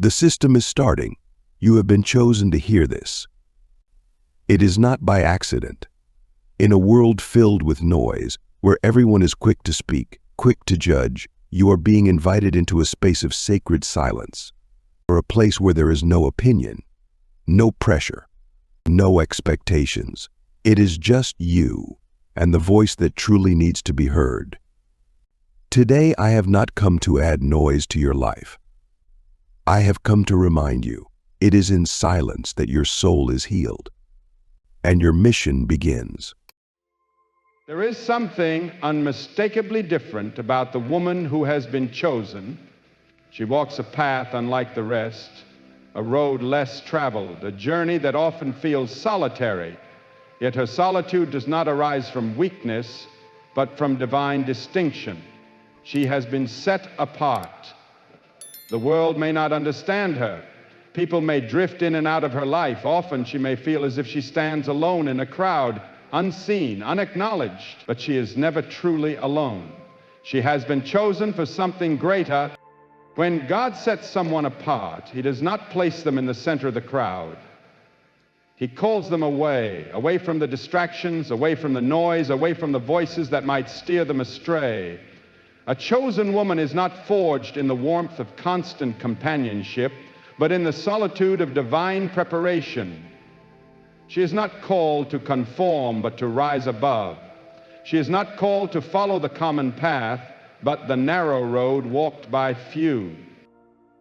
The system is starting. You have been chosen to hear this. It is not by accident. In a world filled with noise, where everyone is quick to speak, quick to judge, you are being invited into a space of sacred silence, or a place where there is no opinion, no pressure, no expectations. It is just you and the voice that truly needs to be heard. Today, I have not come to add noise to your life. I have come to remind you, it is in silence that your soul is healed, and your mission begins. There is something unmistakably different about the woman who has been chosen. She walks a path unlike the rest, a road less traveled, a journey that often feels solitary, yet her solitude does not arise from weakness, but from divine distinction. She has been set apart. The world may not understand her. People may drift in and out of her life. Often she may feel as if she stands alone in a crowd, unseen, unacknowledged, but she is never truly alone. She has been chosen for something greater. When God sets someone apart, He does not place them in the center of the crowd. He calls them away from the distractions, away from the noise, away from the voices that might steer them astray. A chosen woman is not forged in the warmth of constant companionship, but in the solitude of divine preparation. She is not called to conform, but to rise above. She is not called to follow the common path, but the narrow road walked by few.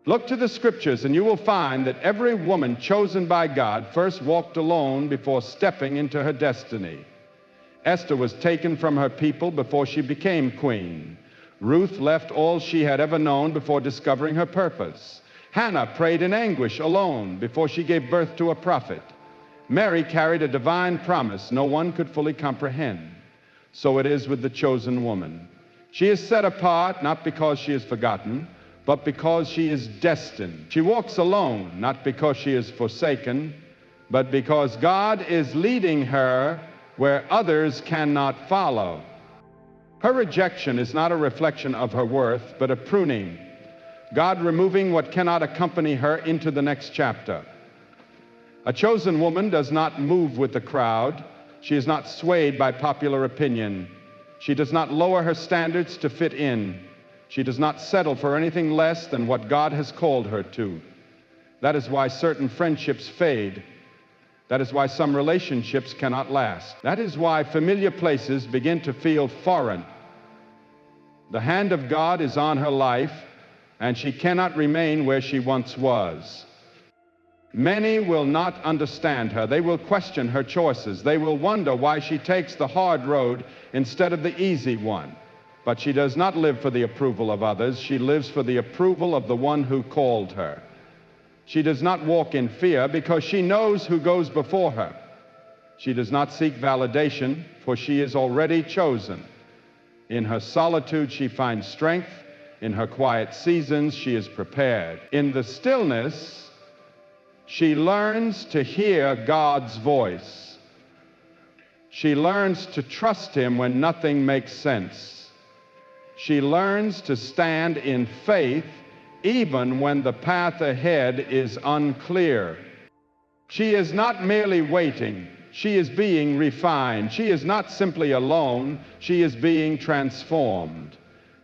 Look to the scriptures and you will find that every woman chosen by God first walked alone before stepping into her destiny. Esther was taken from her people before she became queen. Ruth left all she had ever known before discovering her purpose. Hannah prayed in anguish alone before she gave birth to a prophet. Mary carried a divine promise no one could fully comprehend. So it is with the chosen woman. She is set apart not because she is forgotten, but because she is destined. She walks alone, not because she is forsaken, but because God is leading her where others cannot follow. Her rejection is not a reflection of her worth, but a pruning. God removing what cannot accompany her into the next chapter. A chosen woman does not move with the crowd. She is not swayed by popular opinion. She does not lower her standards to fit in. She does not settle for anything less than what God has called her to. That is why certain friendships fade. That is why some relationships cannot last. That is why familiar places begin to feel foreign. The hand of God is on her life, and she cannot remain where she once was. Many will not understand her. They will question her choices. They will wonder why she takes the hard road instead of the easy one. But she does not live for the approval of others. She lives for the approval of the one who called her. She does not walk in fear because she knows who goes before her. She does not seek validation, for she is already chosen. In her solitude, she finds strength. In her quiet seasons, she is prepared. In the stillness, she learns to hear God's voice. She learns to trust Him when nothing makes sense. She learns to stand in faith even when the path ahead is unclear. She is not merely waiting. She is being refined. She is not simply alone. She is being transformed.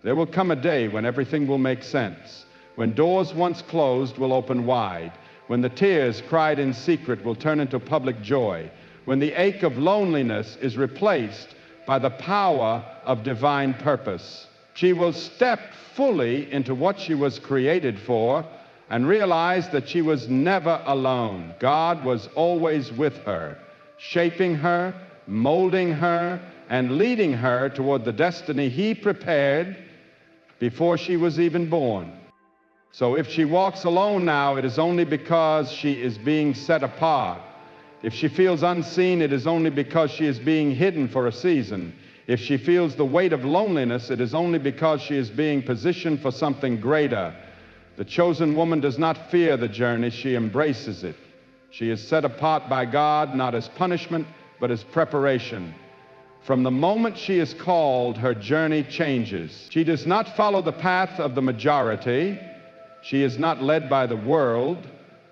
There will come a day when everything will make sense, when doors once closed will open wide, when the tears cried in secret will turn into public joy, when the ache of loneliness is replaced by the power of divine purpose. She will step fully into what she was created for and realize that she was never alone. God was always with her, shaping her, molding her, and leading her toward the destiny He prepared before she was even born. So if she walks alone now, it is only because she is being set apart. If she feels unseen, it is only because she is being hidden for a season. If she feels the weight of loneliness, it is only because she is being positioned for something greater. The chosen woman does not fear the journey, she embraces it. She is set apart by God, not as punishment, but as preparation. From the moment she is called, her journey changes. She does not follow the path of the majority. She is not led by the world,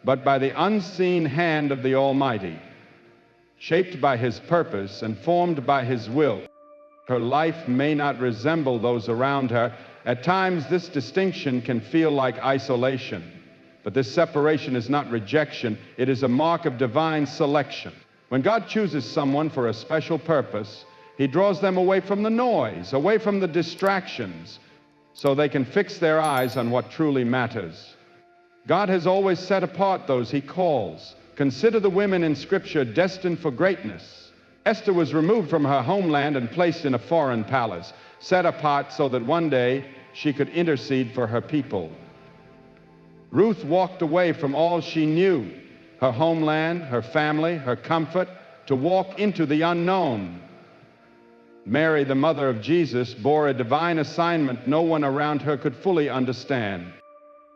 but by the unseen hand of the Almighty, shaped by His purpose and formed by His will. Her life may not resemble those around her. At times, this distinction can feel like isolation, but this separation is not rejection. It is a mark of divine selection. When God chooses someone for a special purpose, He draws them away from the noise, away from the distractions, so they can fix their eyes on what truly matters. God has always set apart those He calls. Consider the women in Scripture destined for greatness. Esther was removed from her homeland and placed in a foreign palace, set apart so that one day she could intercede for her people. Ruth walked away from all she knew, her homeland, her family, her comfort, to walk into the unknown. Mary, the mother of Jesus, bore a divine assignment no one around her could fully understand.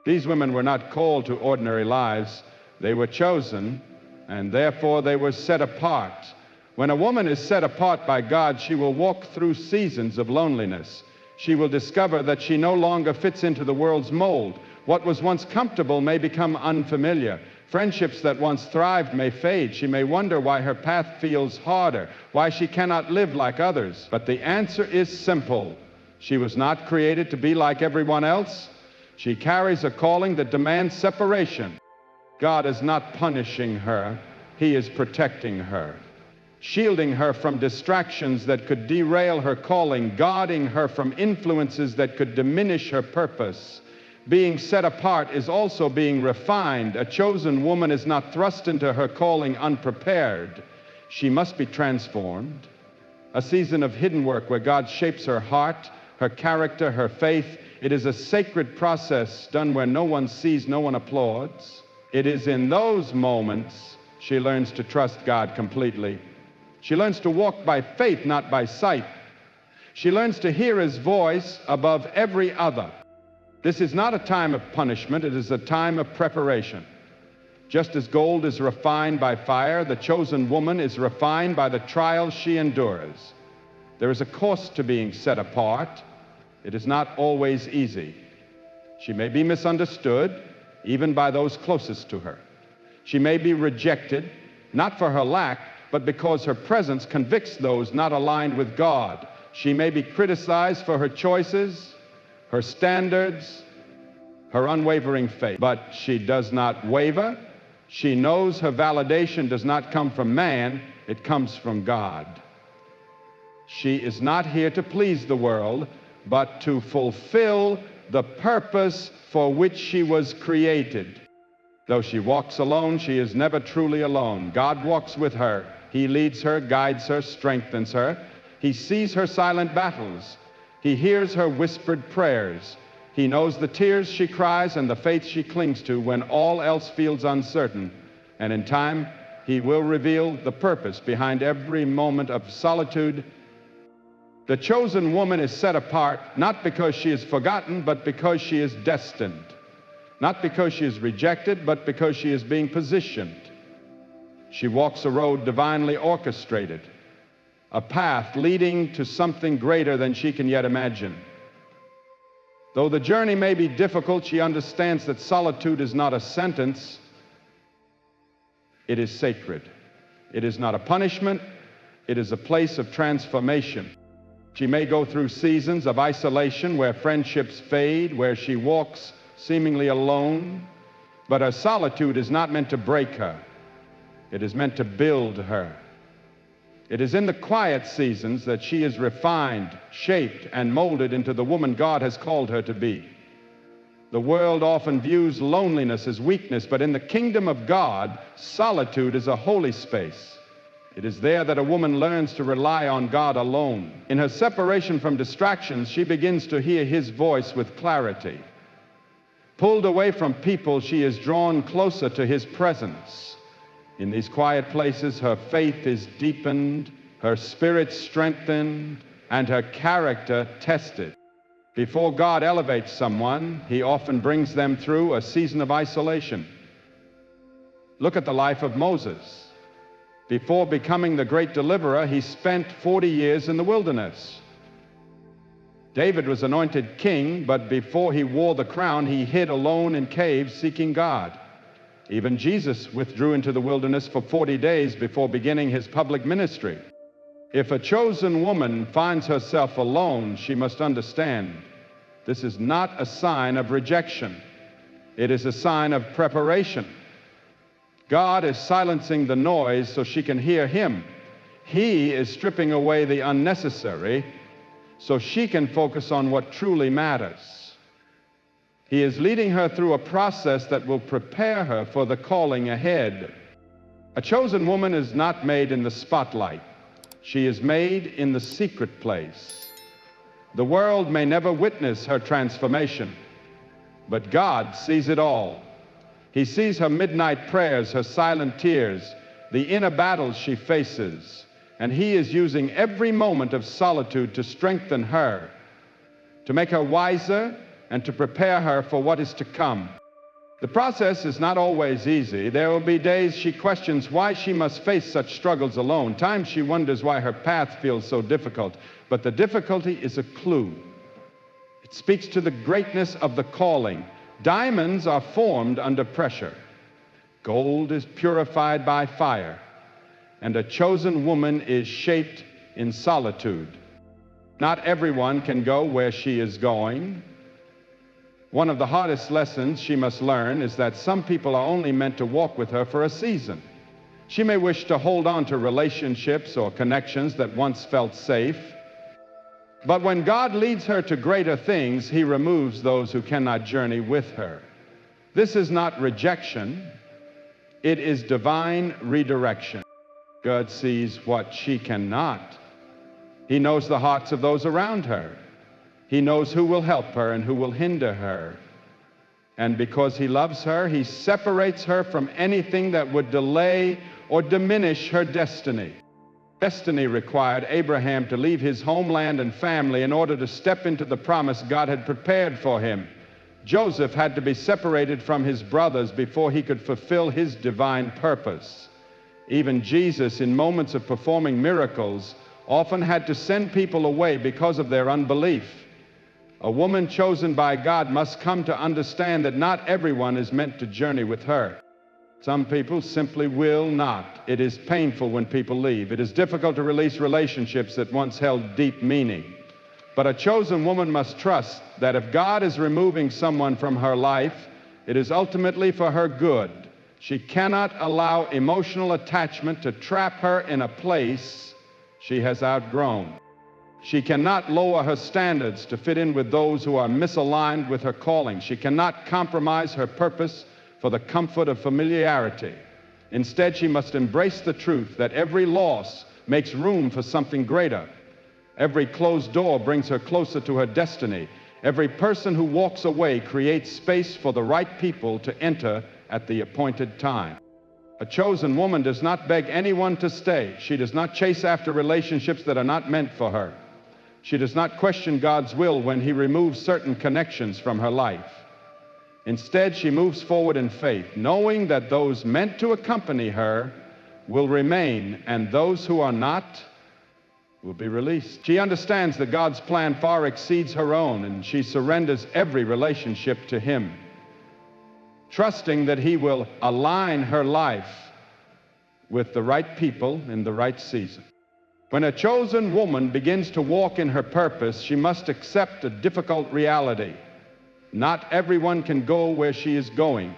These women were not called to ordinary lives. They were chosen, and therefore they were set apart. When a woman is set apart by God, she will walk through seasons of loneliness. She will discover that she no longer fits into the world's mold. What was once comfortable may become unfamiliar. Friendships that once thrived may fade. She may wonder why her path feels harder, why she cannot live like others. But the answer is simple. She was not created to be like everyone else. She carries a calling that demands separation. God is not punishing her. He is protecting her, shielding her from distractions that could derail her calling, guarding her from influences that could diminish her purpose. Being set apart is also being refined. A chosen woman is not thrust into her calling unprepared. She must be transformed. A season of hidden work where God shapes her heart, her character, her faith. It is a sacred process done where no one sees, no one applauds. It is in those moments she learns to trust God completely. She learns to walk by faith, not by sight. She learns to hear His voice above every other. This is not a time of punishment, it is a time of preparation. Just as gold is refined by fire, the chosen woman is refined by the trials she endures. There is a cost to being set apart. It is not always easy. She may be misunderstood, even by those closest to her. She may be rejected, not for her lack, but because her presence convicts those not aligned with God. She may be criticized for her choices, her standards, her unwavering faith. But she does not waver. She knows her validation does not come from man, it comes from God. She is not here to please the world, but to fulfill the purpose for which she was created. Though she walks alone, she is never truly alone. God walks with her. He leads her, guides her, strengthens her. He sees her silent battles. He hears her whispered prayers. He knows the tears she cries and the faith she clings to when all else feels uncertain. And in time, He will reveal the purpose behind every moment of solitude. The chosen woman is set apart not because she is forgotten, but because she is destined. Not because she is rejected, but because she is being positioned. She walks a road divinely orchestrated, a path leading to something greater than she can yet imagine. Though the journey may be difficult, she understands that solitude is not a sentence, it is sacred. It is not a punishment, it is a place of transformation. She may go through seasons of isolation where friendships fade, where she walks seemingly alone, but her solitude is not meant to break her. It is meant to build her. It is in the quiet seasons that she is refined, shaped, and molded into the woman God has called her to be. The world often views loneliness as weakness, but in the kingdom of God, solitude is a holy space. It is there that a woman learns to rely on God alone. In her separation from distractions, she begins to hear His voice with clarity. Pulled away from people, she is drawn closer to His presence. In these quiet places, her faith is deepened, her spirit strengthened, and her character tested. Before God elevates someone, He often brings them through a season of isolation. Look at the life of Moses. Before becoming the great deliverer, he spent 40 years in the wilderness. David was anointed king, but before he wore the crown, he hid alone in caves seeking God. Even Jesus withdrew into the wilderness for 40 days before beginning his public ministry. If a chosen woman finds herself alone, she must understand this is not a sign of rejection. It is a sign of preparation. God is silencing the noise so she can hear him. He is stripping away the unnecessary so she can focus on what truly matters. He is leading her through a process that will prepare her for the calling ahead. A chosen woman is not made in the spotlight. She is made in the secret place. The world may never witness her transformation, but God sees it all. He sees her midnight prayers, her silent tears, the inner battles she faces, and he is using every moment of solitude to strengthen her, to make her wiser, and to prepare her for what is to come. The process is not always easy. There will be days she questions why she must face such struggles alone. Times she wonders why her path feels so difficult. But the difficulty is a clue. It speaks to the greatness of the calling. Diamonds are formed under pressure. Gold is purified by fire. And a chosen woman is shaped in solitude. Not everyone can go where she is going. One of the hardest lessons she must learn is that some people are only meant to walk with her for a season. She may wish to hold on to relationships or connections that once felt safe. But when God leads her to greater things, he removes those who cannot journey with her. This is not rejection. It is divine redirection. God sees what she cannot. He knows the hearts of those around her. He knows who will help her and who will hinder her. And because he loves her, he separates her from anything that would delay or diminish her destiny. Destiny required Abraham to leave his homeland and family in order to step into the promise God had prepared for him. Joseph had to be separated from his brothers before he could fulfill his divine purpose. Even Jesus, in moments of performing miracles, often had to send people away because of their unbelief. A woman chosen by God must come to understand that not everyone is meant to journey with her. Some people simply will not. It is painful when people leave. It is difficult to release relationships that once held deep meaning. But a chosen woman must trust that if God is removing someone from her life, it is ultimately for her good. She cannot allow emotional attachment to trap her in a place she has outgrown. She cannot lower her standards to fit in with those who are misaligned with her calling. She cannot compromise her purpose for the comfort of familiarity. Instead, she must embrace the truth that every loss makes room for something greater. Every closed door brings her closer to her destiny. Every person who walks away creates space for the right people to enter at the appointed time. A chosen woman does not beg anyone to stay. She does not chase after relationships that are not meant for her. She does not question God's will when he removes certain connections from her life. Instead, she moves forward in faith, knowing that those meant to accompany her will remain, and those who are not will be released. She understands that God's plan far exceeds her own, and she surrenders every relationship to him, trusting that he will align her life with the right people in the right season. When a chosen woman begins to walk in her purpose, she must accept a difficult reality. Not everyone can go where she is going.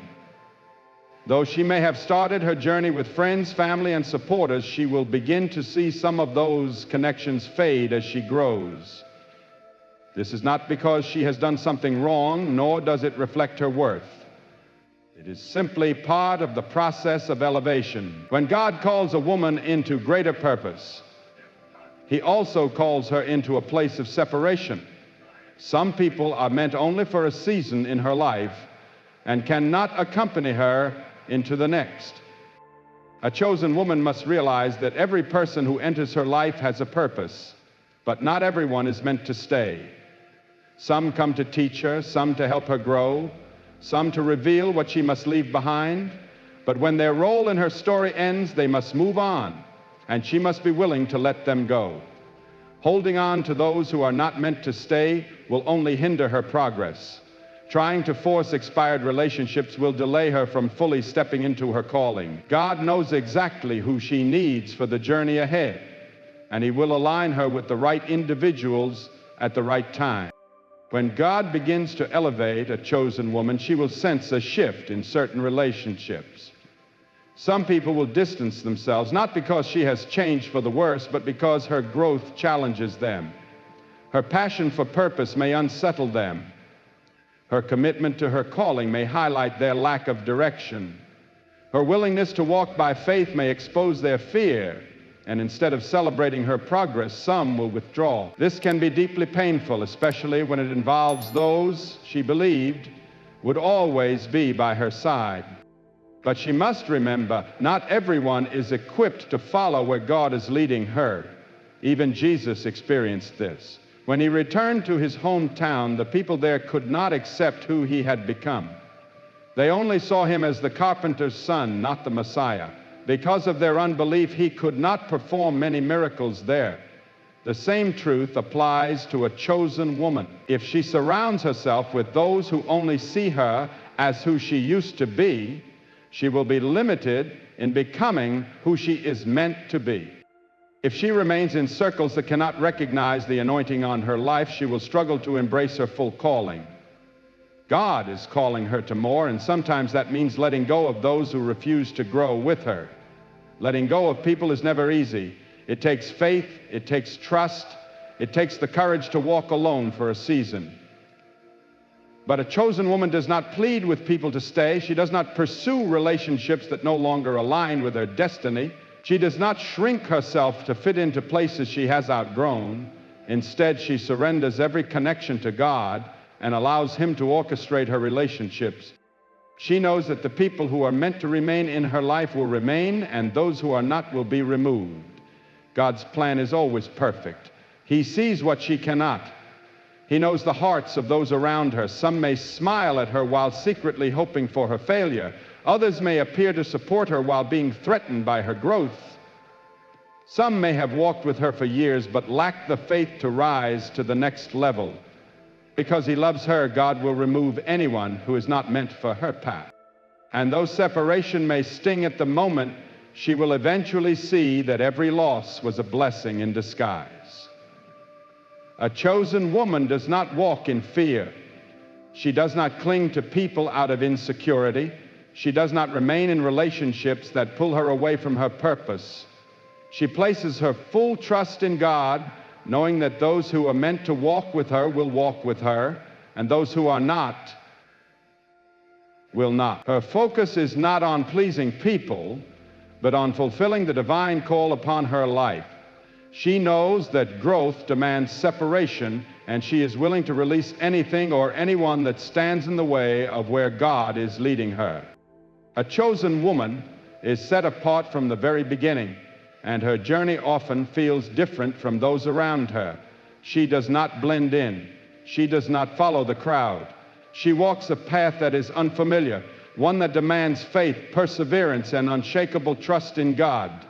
Though she may have started her journey with friends, family, and supporters, she will begin to see some of those connections fade as she grows. This is not because she has done something wrong, nor does it reflect her worth. It is simply part of the process of elevation. When God calls a woman into greater purpose, he also calls her into a place of separation. Some people are meant only for a season in her life and cannot accompany her into the next. A chosen woman must realize that every person who enters her life has a purpose, but not everyone is meant to stay. Some come to teach her, some to help her grow, some to reveal what she must leave behind. But when their role in her story ends, they must move on, and she must be willing to let them go. Holding on to those who are not meant to stay will only hinder her progress. Trying to force expired relationships will delay her from fully stepping into her calling. God knows exactly who she needs for the journey ahead, and He will align her with the right individuals at the right time. When God begins to elevate a chosen woman, she will sense a shift in certain relationships. Some people will distance themselves, not because she has changed for the worse, but because her growth challenges them. Her passion for purpose may unsettle them. Her commitment to her calling may highlight their lack of direction. Her willingness to walk by faith may expose their fear, and instead of celebrating her progress, some will withdraw. This can be deeply painful, especially when it involves those she believed would always be by her side. But she must remember, not everyone is equipped to follow where God is leading her. Even Jesus experienced this. When He returned to His hometown, the people there could not accept who He had become. They only saw Him as the carpenter's son, not the Messiah. Because of their unbelief, He could not perform many miracles there. The same truth applies to a chosen woman. If she surrounds herself with those who only see her as who she used to be, she will be limited in becoming who she is meant to be. If she remains in circles that cannot recognize the anointing on her life, she will struggle to embrace her full calling. God is calling her to more, and sometimes that means letting go of those who refuse to grow with her. Letting go of people is never easy. It takes faith, it takes trust, it takes the courage to walk alone for a season. But a chosen woman does not plead with people to stay. She does not pursue relationships that no longer align with her destiny. She does not shrink herself to fit into places she has outgrown. Instead, she surrenders every connection to God and allows Him to orchestrate her relationships. She knows that the people who are meant to remain in her life will remain, and those who are not will be removed. God's plan is always perfect. He sees what she cannot. He knows the hearts of those around her. Some may smile at her while secretly hoping for her failure. Others may appear to support her while being threatened by her growth. Some may have walked with her for years but lack the faith to rise to the next level. Because He loves her, God will remove anyone who is not meant for her path. And though separation may sting at the moment, she will eventually see that every loss was a blessing in disguise. A chosen woman does not walk in fear. She does not cling to people out of insecurity. She does not remain in relationships that pull her away from her purpose. She places her full trust in God, knowing that those who are meant to walk with her will walk with her, and those who are not will not. Her focus is not on pleasing people, but on fulfilling the divine call upon her life. She knows that growth demands separation, and she is willing to release anything or anyone that stands in the way of where God is leading her. A chosen woman is set apart from the very beginning, and her journey often feels different from those around her. She does not blend in. She does not follow the crowd. She walks a path that is unfamiliar, one that demands faith, perseverance, and unshakable trust in God.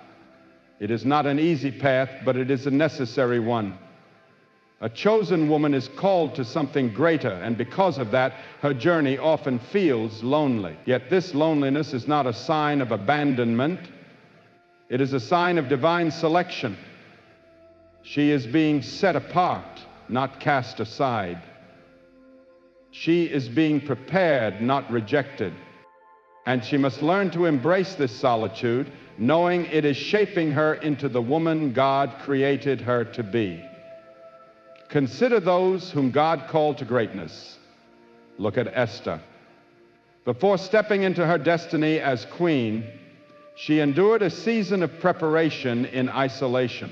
It is not an easy path, but it is a necessary one. A chosen woman is called to something greater, and because of that, her journey often feels lonely. Yet this loneliness is not a sign of abandonment. It is a sign of divine selection. She is being set apart, not cast aside. She is being prepared, not rejected. And she must learn to embrace this solitude, knowing it is shaping her into the woman God created her to be. Consider those whom God called to greatness. Look at Esther. Before stepping into her destiny as queen, she endured a season of preparation in isolation.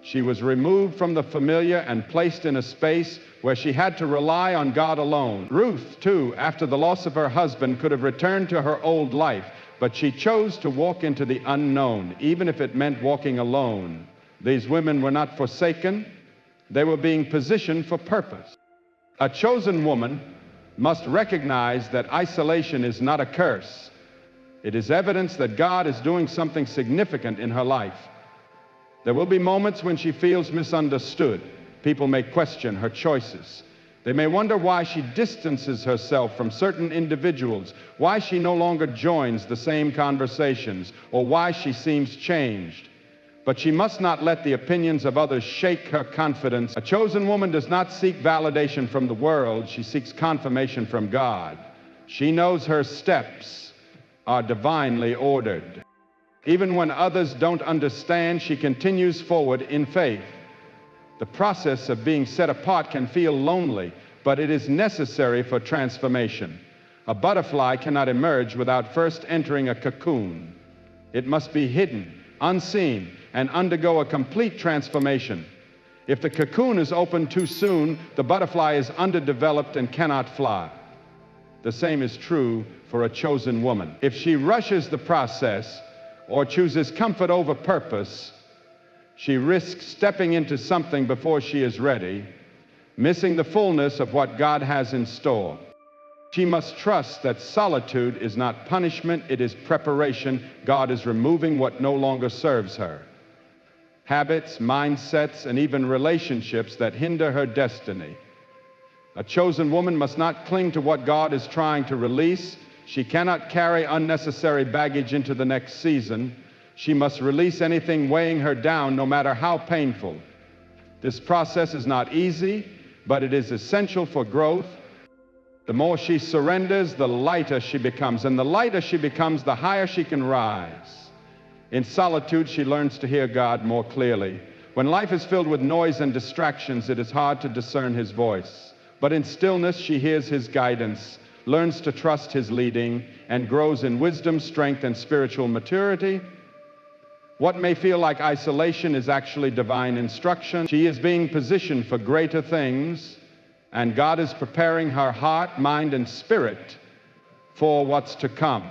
She was removed from the familiar and placed in a space where she had to rely on God alone. Ruth, too, after the loss of her husband, could have returned to her old life, but she chose to walk into the unknown, even if it meant walking alone. These women were not forsaken. They were being positioned for purpose. A chosen woman must recognize that isolation is not a curse. It is evidence that God is doing something significant in her life. There will be moments when she feels misunderstood. People may question her choices. They may wonder why she distances herself from certain individuals, why she no longer joins the same conversations, or why she seems changed. But she must not let the opinions of others shake her confidence. A chosen woman does not seek validation from the world, she seeks confirmation from God. She knows her steps are divinely ordered. Even when others don't understand, she continues forward in faith. The process of being set apart can feel lonely, but it is necessary for transformation. A butterfly cannot emerge without first entering a cocoon. It must be hidden, unseen, and undergo a complete transformation. If the cocoon is opened too soon, the butterfly is underdeveloped and cannot fly. The same is true for a chosen woman. If she rushes the process or chooses comfort over purpose, she risks stepping into something before she is ready, missing the fullness of what God has in store. She must trust that solitude is not punishment, it is preparation. God is removing what no longer serves her. Habits, mindsets, and even relationships that hinder her destiny. A chosen woman must not cling to what God is trying to release. She cannot carry unnecessary baggage into the next season. She must release anything weighing her down, no matter how painful. This process is not easy, but it is essential for growth. The more she surrenders, the lighter she becomes, and the lighter she becomes, the higher she can rise. In solitude, she learns to hear God more clearly. When life is filled with noise and distractions, it is hard to discern His voice. But in stillness, she hears His guidance, learns to trust His leading, and grows in wisdom, strength, and spiritual maturity. What may feel like isolation is actually divine instruction. She is being positioned for greater things, and God is preparing her heart, mind, and spirit for what's to come.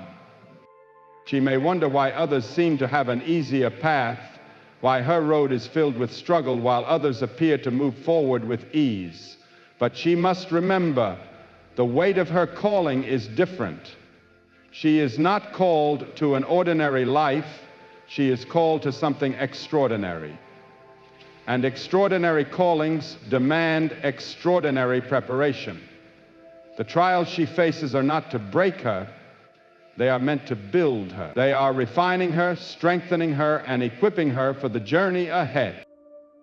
She may wonder why others seem to have an easier path, why her road is filled with struggle while others appear to move forward with ease. But she must remember the weight of her calling is different. She is not called to an ordinary life, she is called to something extraordinary. And extraordinary callings demand extraordinary preparation. The trials she faces are not to break her, they are meant to build her. They are refining her, strengthening her, and equipping her for the journey ahead.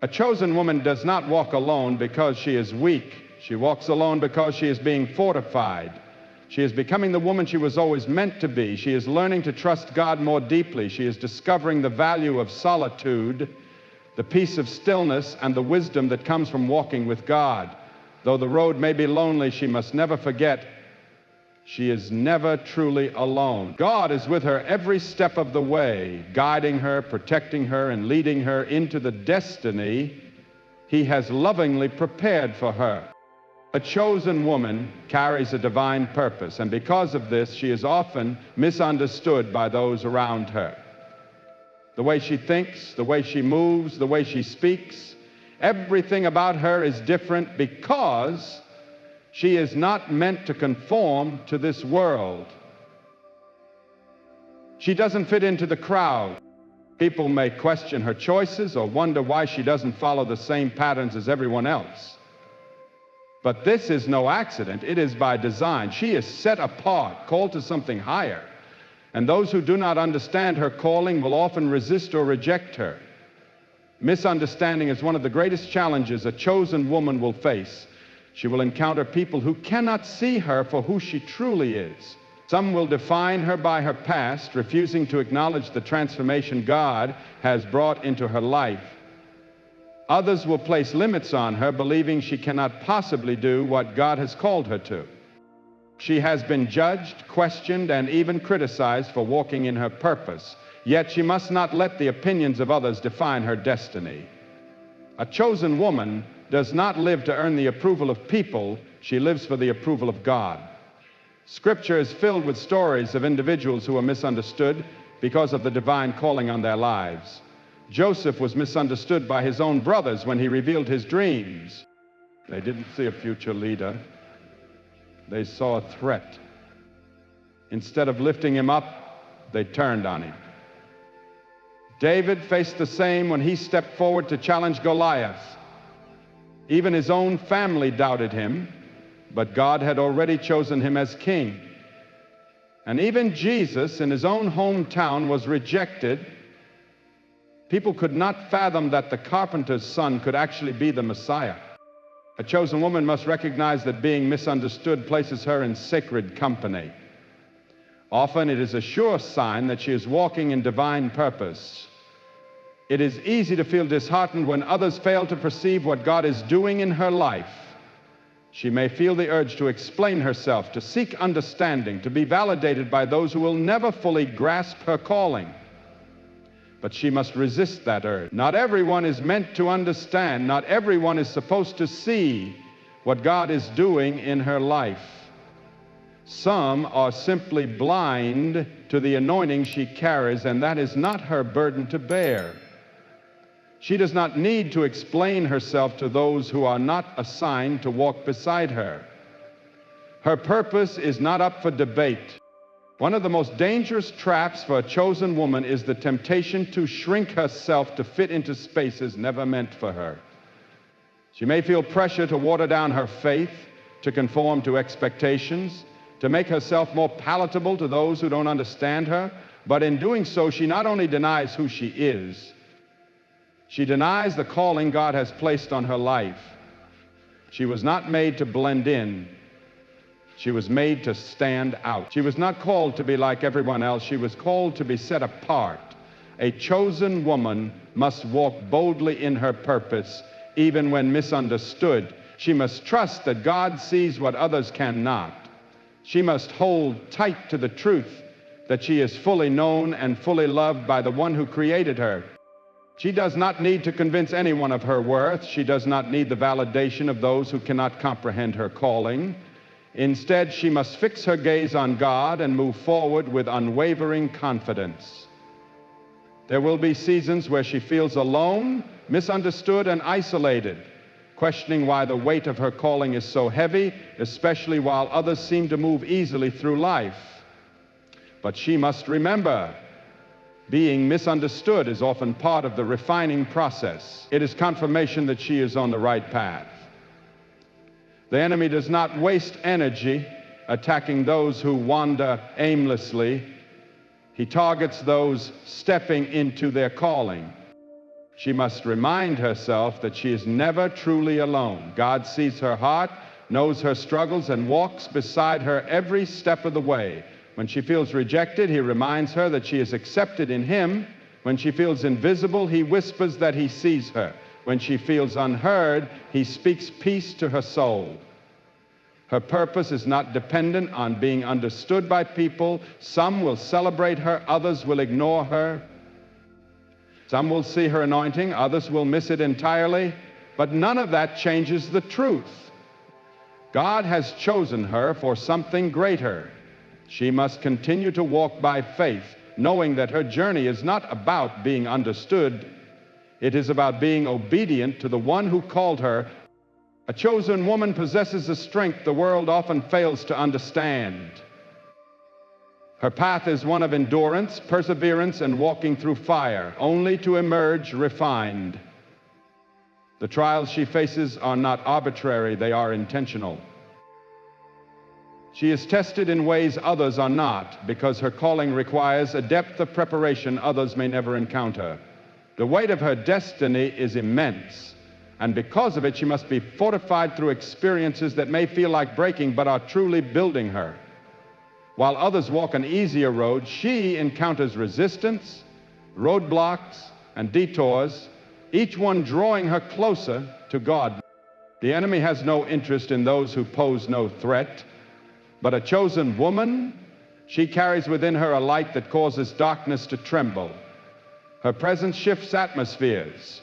A chosen woman does not walk alone because she is weak. She walks alone because she is being fortified. She is becoming the woman she was always meant to be. She is learning to trust God more deeply. She is discovering the value of solitude, the peace of stillness, and the wisdom that comes from walking with God. Though the road may be lonely, she must never forget she is never truly alone. God is with her every step of the way, guiding her, protecting her, and leading her into the destiny He has lovingly prepared for her. A chosen woman carries a divine purpose, and because of this, she is often misunderstood by those around her. The way she thinks, the way she moves, the way she speaks, everything about her is different because she is not meant to conform to this world. She doesn't fit into the crowd. People may question her choices or wonder why she doesn't follow the same patterns as everyone else. But this is no accident. It is by design. She is set apart, called to something higher. And those who do not understand her calling will often resist or reject her. Misunderstanding is one of the greatest challenges a chosen woman will face. She will encounter people who cannot see her for who she truly is. Some will define her by her past, refusing to acknowledge the transformation God has brought into her life. Others will place limits on her, believing she cannot possibly do what God has called her to. She has been judged, questioned, and even criticized for walking in her purpose. Yet she must not let the opinions of others define her destiny. A chosen woman does not live to earn the approval of people, she lives for the approval of God. Scripture is filled with stories of individuals who were misunderstood because of the divine calling on their lives. Joseph was misunderstood by his own brothers when he revealed his dreams. They didn't see a future leader. They saw a threat. Instead of lifting him up, they turned on him. David faced the same when he stepped forward to challenge Goliath. Even his own family doubted him, but God had already chosen him as king. And even Jesus in his own hometown was rejected. People could not fathom that the carpenter's son could actually be the Messiah. A chosen woman must recognize that being misunderstood places her in sacred company. Often it is a sure sign that she is walking in divine purpose. It is easy to feel disheartened when others fail to perceive what God is doing in her life. She may feel the urge to explain herself, to seek understanding, to be validated by those who will never fully grasp her calling. But she must resist that urge. Not everyone is meant to understand. Not everyone is supposed to see what God is doing in her life. Some are simply blind to the anointing she carries, and that is not her burden to bear. She does not need to explain herself to those who are not assigned to walk beside her. Her purpose is not up for debate. One of the most dangerous traps for a chosen woman is the temptation to shrink herself to fit into spaces never meant for her. She may feel pressure to water down her faith, to conform to expectations, to make herself more palatable to those who don't understand her, but in doing so, she not only denies who she is, she denies the calling God has placed on her life. She was not made to blend in. She was made to stand out. She was not called to be like everyone else. She was called to be set apart. A chosen woman must walk boldly in her purpose, even when misunderstood. She must trust that God sees what others cannot. She must hold tight to the truth that she is fully known and fully loved by the one who created her. She does not need to convince anyone of her worth. She does not need the validation of those who cannot comprehend her calling. Instead, she must fix her gaze on God and move forward with unwavering confidence. There will be seasons where she feels alone, misunderstood, and isolated, questioning why the weight of her calling is so heavy, especially while others seem to move easily through life. But she must remember, being misunderstood is often part of the refining process. It is confirmation that she is on the right path. The enemy does not waste energy attacking those who wander aimlessly. He targets those stepping into their calling. She must remind herself that she is never truly alone. God sees her heart, knows her struggles, and walks beside her every step of the way. When she feels rejected, he reminds her that she is accepted in him. When she feels invisible, he whispers that he sees her. When she feels unheard, he speaks peace to her soul. Her purpose is not dependent on being understood by people. Some will celebrate her, others will ignore her. Some will see her anointing, others will miss it entirely, but none of that changes the truth. God has chosen her for something greater. She must continue to walk by faith, knowing that her journey is not about being understood. It is about being obedient to the one who called her. A chosen woman possesses a strength the world often fails to understand. Her path is one of endurance, perseverance, and walking through fire, only to emerge refined. The trials she faces are not arbitrary, they are intentional. She is tested in ways others are not, because her calling requires a depth of preparation others may never encounter. The weight of her destiny is immense, and because of it, she must be fortified through experiences that may feel like breaking, but are truly building her. While others walk an easier road, she encounters resistance, roadblocks, and detours, each one drawing her closer to God. The enemy has no interest in those who pose no threat, but a chosen woman, she carries within her a light that causes darkness to tremble. Her presence shifts atmospheres.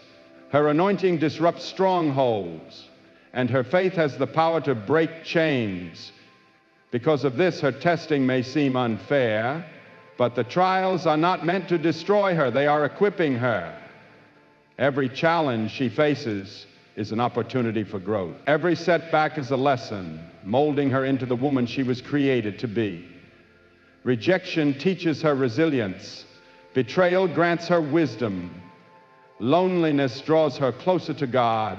Her anointing disrupts strongholds, and her faith has the power to break chains. Because of this, her testing may seem unfair, but the trials are not meant to destroy her. They are equipping her. Every challenge she faces is an opportunity for growth. Every setback is a lesson, molding her into the woman she was created to be. Rejection teaches her resilience. Betrayal grants her wisdom. Loneliness draws her closer to God.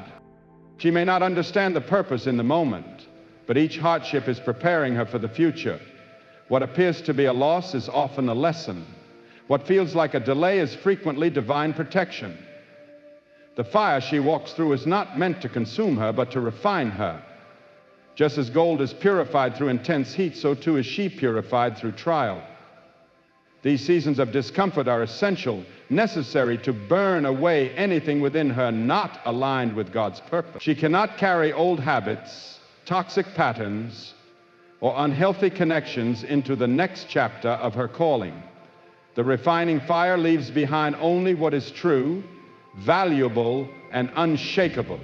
She may not understand the purpose in the moment, but each hardship is preparing her for the future. What appears to be a loss is often a lesson. What feels like a delay is frequently divine protection. The fire she walks through is not meant to consume her, but to refine her. Just as gold is purified through intense heat, so too is she purified through trial. These seasons of discomfort are essential, necessary to burn away anything within her not aligned with God's purpose. She cannot carry old habits, toxic patterns, or unhealthy connections into the next chapter of her calling. The refining fire leaves behind only what is true, valuable, and unshakable.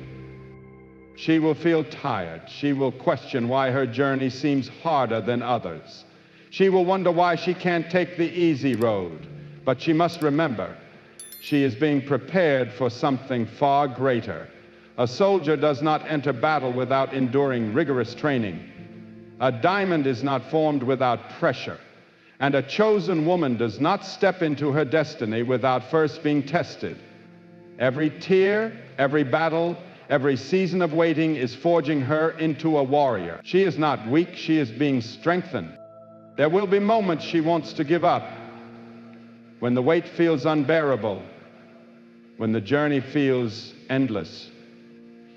She will feel tired. She will question why her journey seems harder than others. She will wonder why she can't take the easy road. But she must remember, she is being prepared for something far greater. A soldier does not enter battle without enduring rigorous training. A diamond is not formed without pressure. And a chosen woman does not step into her destiny without first being tested. Every tear, every battle, every season of waiting is forging her into a warrior. She is not weak, she is being strengthened. There will be moments she wants to give up, when the weight feels unbearable, when the journey feels endless.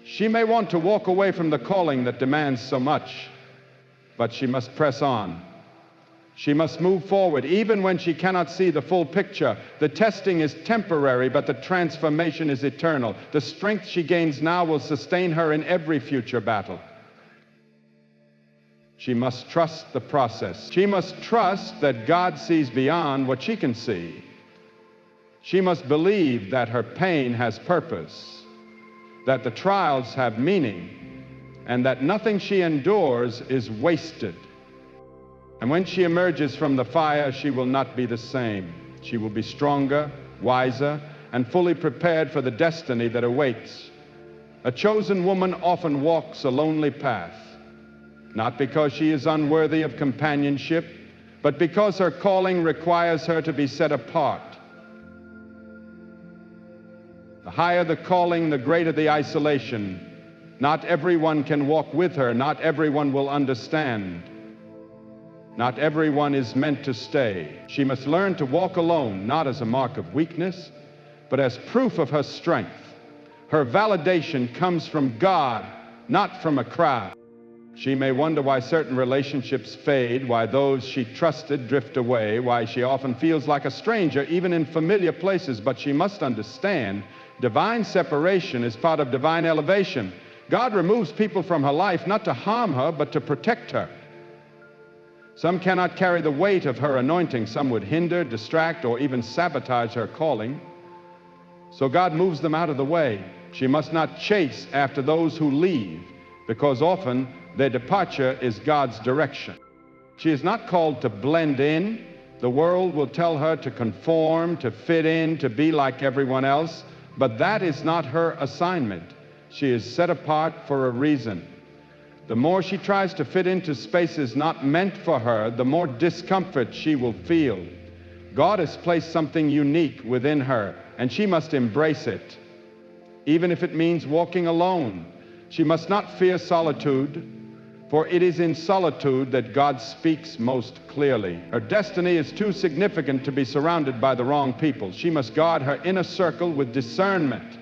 She may want to walk away from the calling that demands so much, but she must press on. She must move forward, even when she cannot see the full picture. The testing is temporary, but the transformation is eternal. The strength she gains now will sustain her in every future battle. She must trust the process. She must trust that God sees beyond what she can see. She must believe that her pain has purpose, that the trials have meaning, and that nothing she endures is wasted. And when she emerges from the fire, she will not be the same. She will be stronger, wiser, and fully prepared for the destiny that awaits. A chosen woman often walks a lonely path, not because she is unworthy of companionship, but because her calling requires her to be set apart. The higher the calling, the greater the isolation. Not everyone can walk with her. Not everyone will understand. Not everyone is meant to stay. She must learn to walk alone, not as a mark of weakness, but as proof of her strength. Her validation comes from God, not from a crowd. She may wonder why certain relationships fade, why those she trusted drift away, why she often feels like a stranger, even in familiar places, but she must understand divine separation is part of divine elevation. God removes people from her life not to harm her, but to protect her. Some cannot carry the weight of her anointing. Some would hinder, distract, or even sabotage her calling. So God moves them out of the way. She must not chase after those who leave, because often their departure is God's direction. She is not called to blend in. The world will tell her to conform, to fit in, to be like everyone else, but that is not her assignment. She is set apart for a reason. The more she tries to fit into spaces not meant for her, the more discomfort she will feel. God has placed something unique within her, and she must embrace it, even if it means walking alone. She must not fear solitude, for it is in solitude that God speaks most clearly. Her destiny is too significant to be surrounded by the wrong people. She must guard her inner circle with discernment,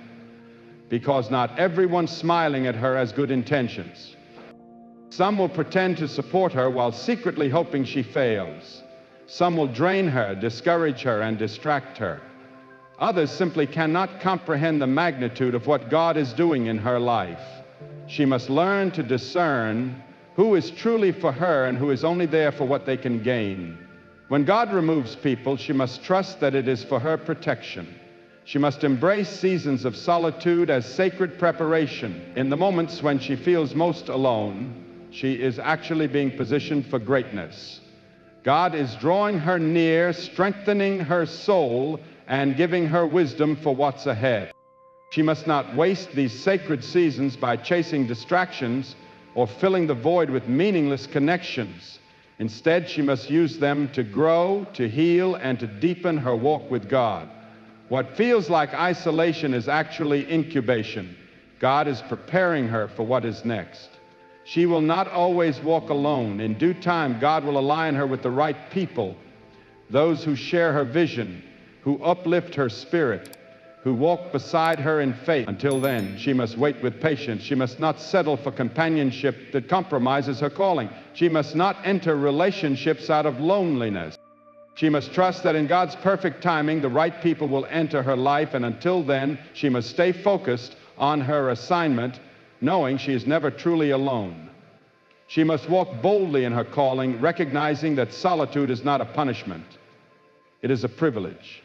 because not everyone smiling at her has good intentions. Some will pretend to support her while secretly hoping she fails. Some will drain her, discourage her, and distract her. Others simply cannot comprehend the magnitude of what God is doing in her life. She must learn to discern who is truly for her and who is only there for what they can gain. When God removes people, she must trust that it is for her protection. She must embrace seasons of solitude as sacred preparation. In the moments when she feels most alone, she is actually being positioned for greatness. God is drawing her near, strengthening her soul, and giving her wisdom for what's ahead. She must not waste these sacred seasons by chasing distractions or filling the void with meaningless connections. Instead, she must use them to grow, to heal, and to deepen her walk with God. What feels like isolation is actually incubation. God is preparing her for what is next. She will not always walk alone. In due time, God will align her with the right people, those who share her vision, who uplift her spirit, who walk beside her in faith. Until then, she must wait with patience. She must not settle for companionship that compromises her calling. She must not enter relationships out of loneliness. She must trust that in God's perfect timing, the right people will enter her life, and until then, she must stay focused on her assignment, knowing she is never truly alone. She must walk boldly in her calling, recognizing that solitude is not a punishment. It is a privilege.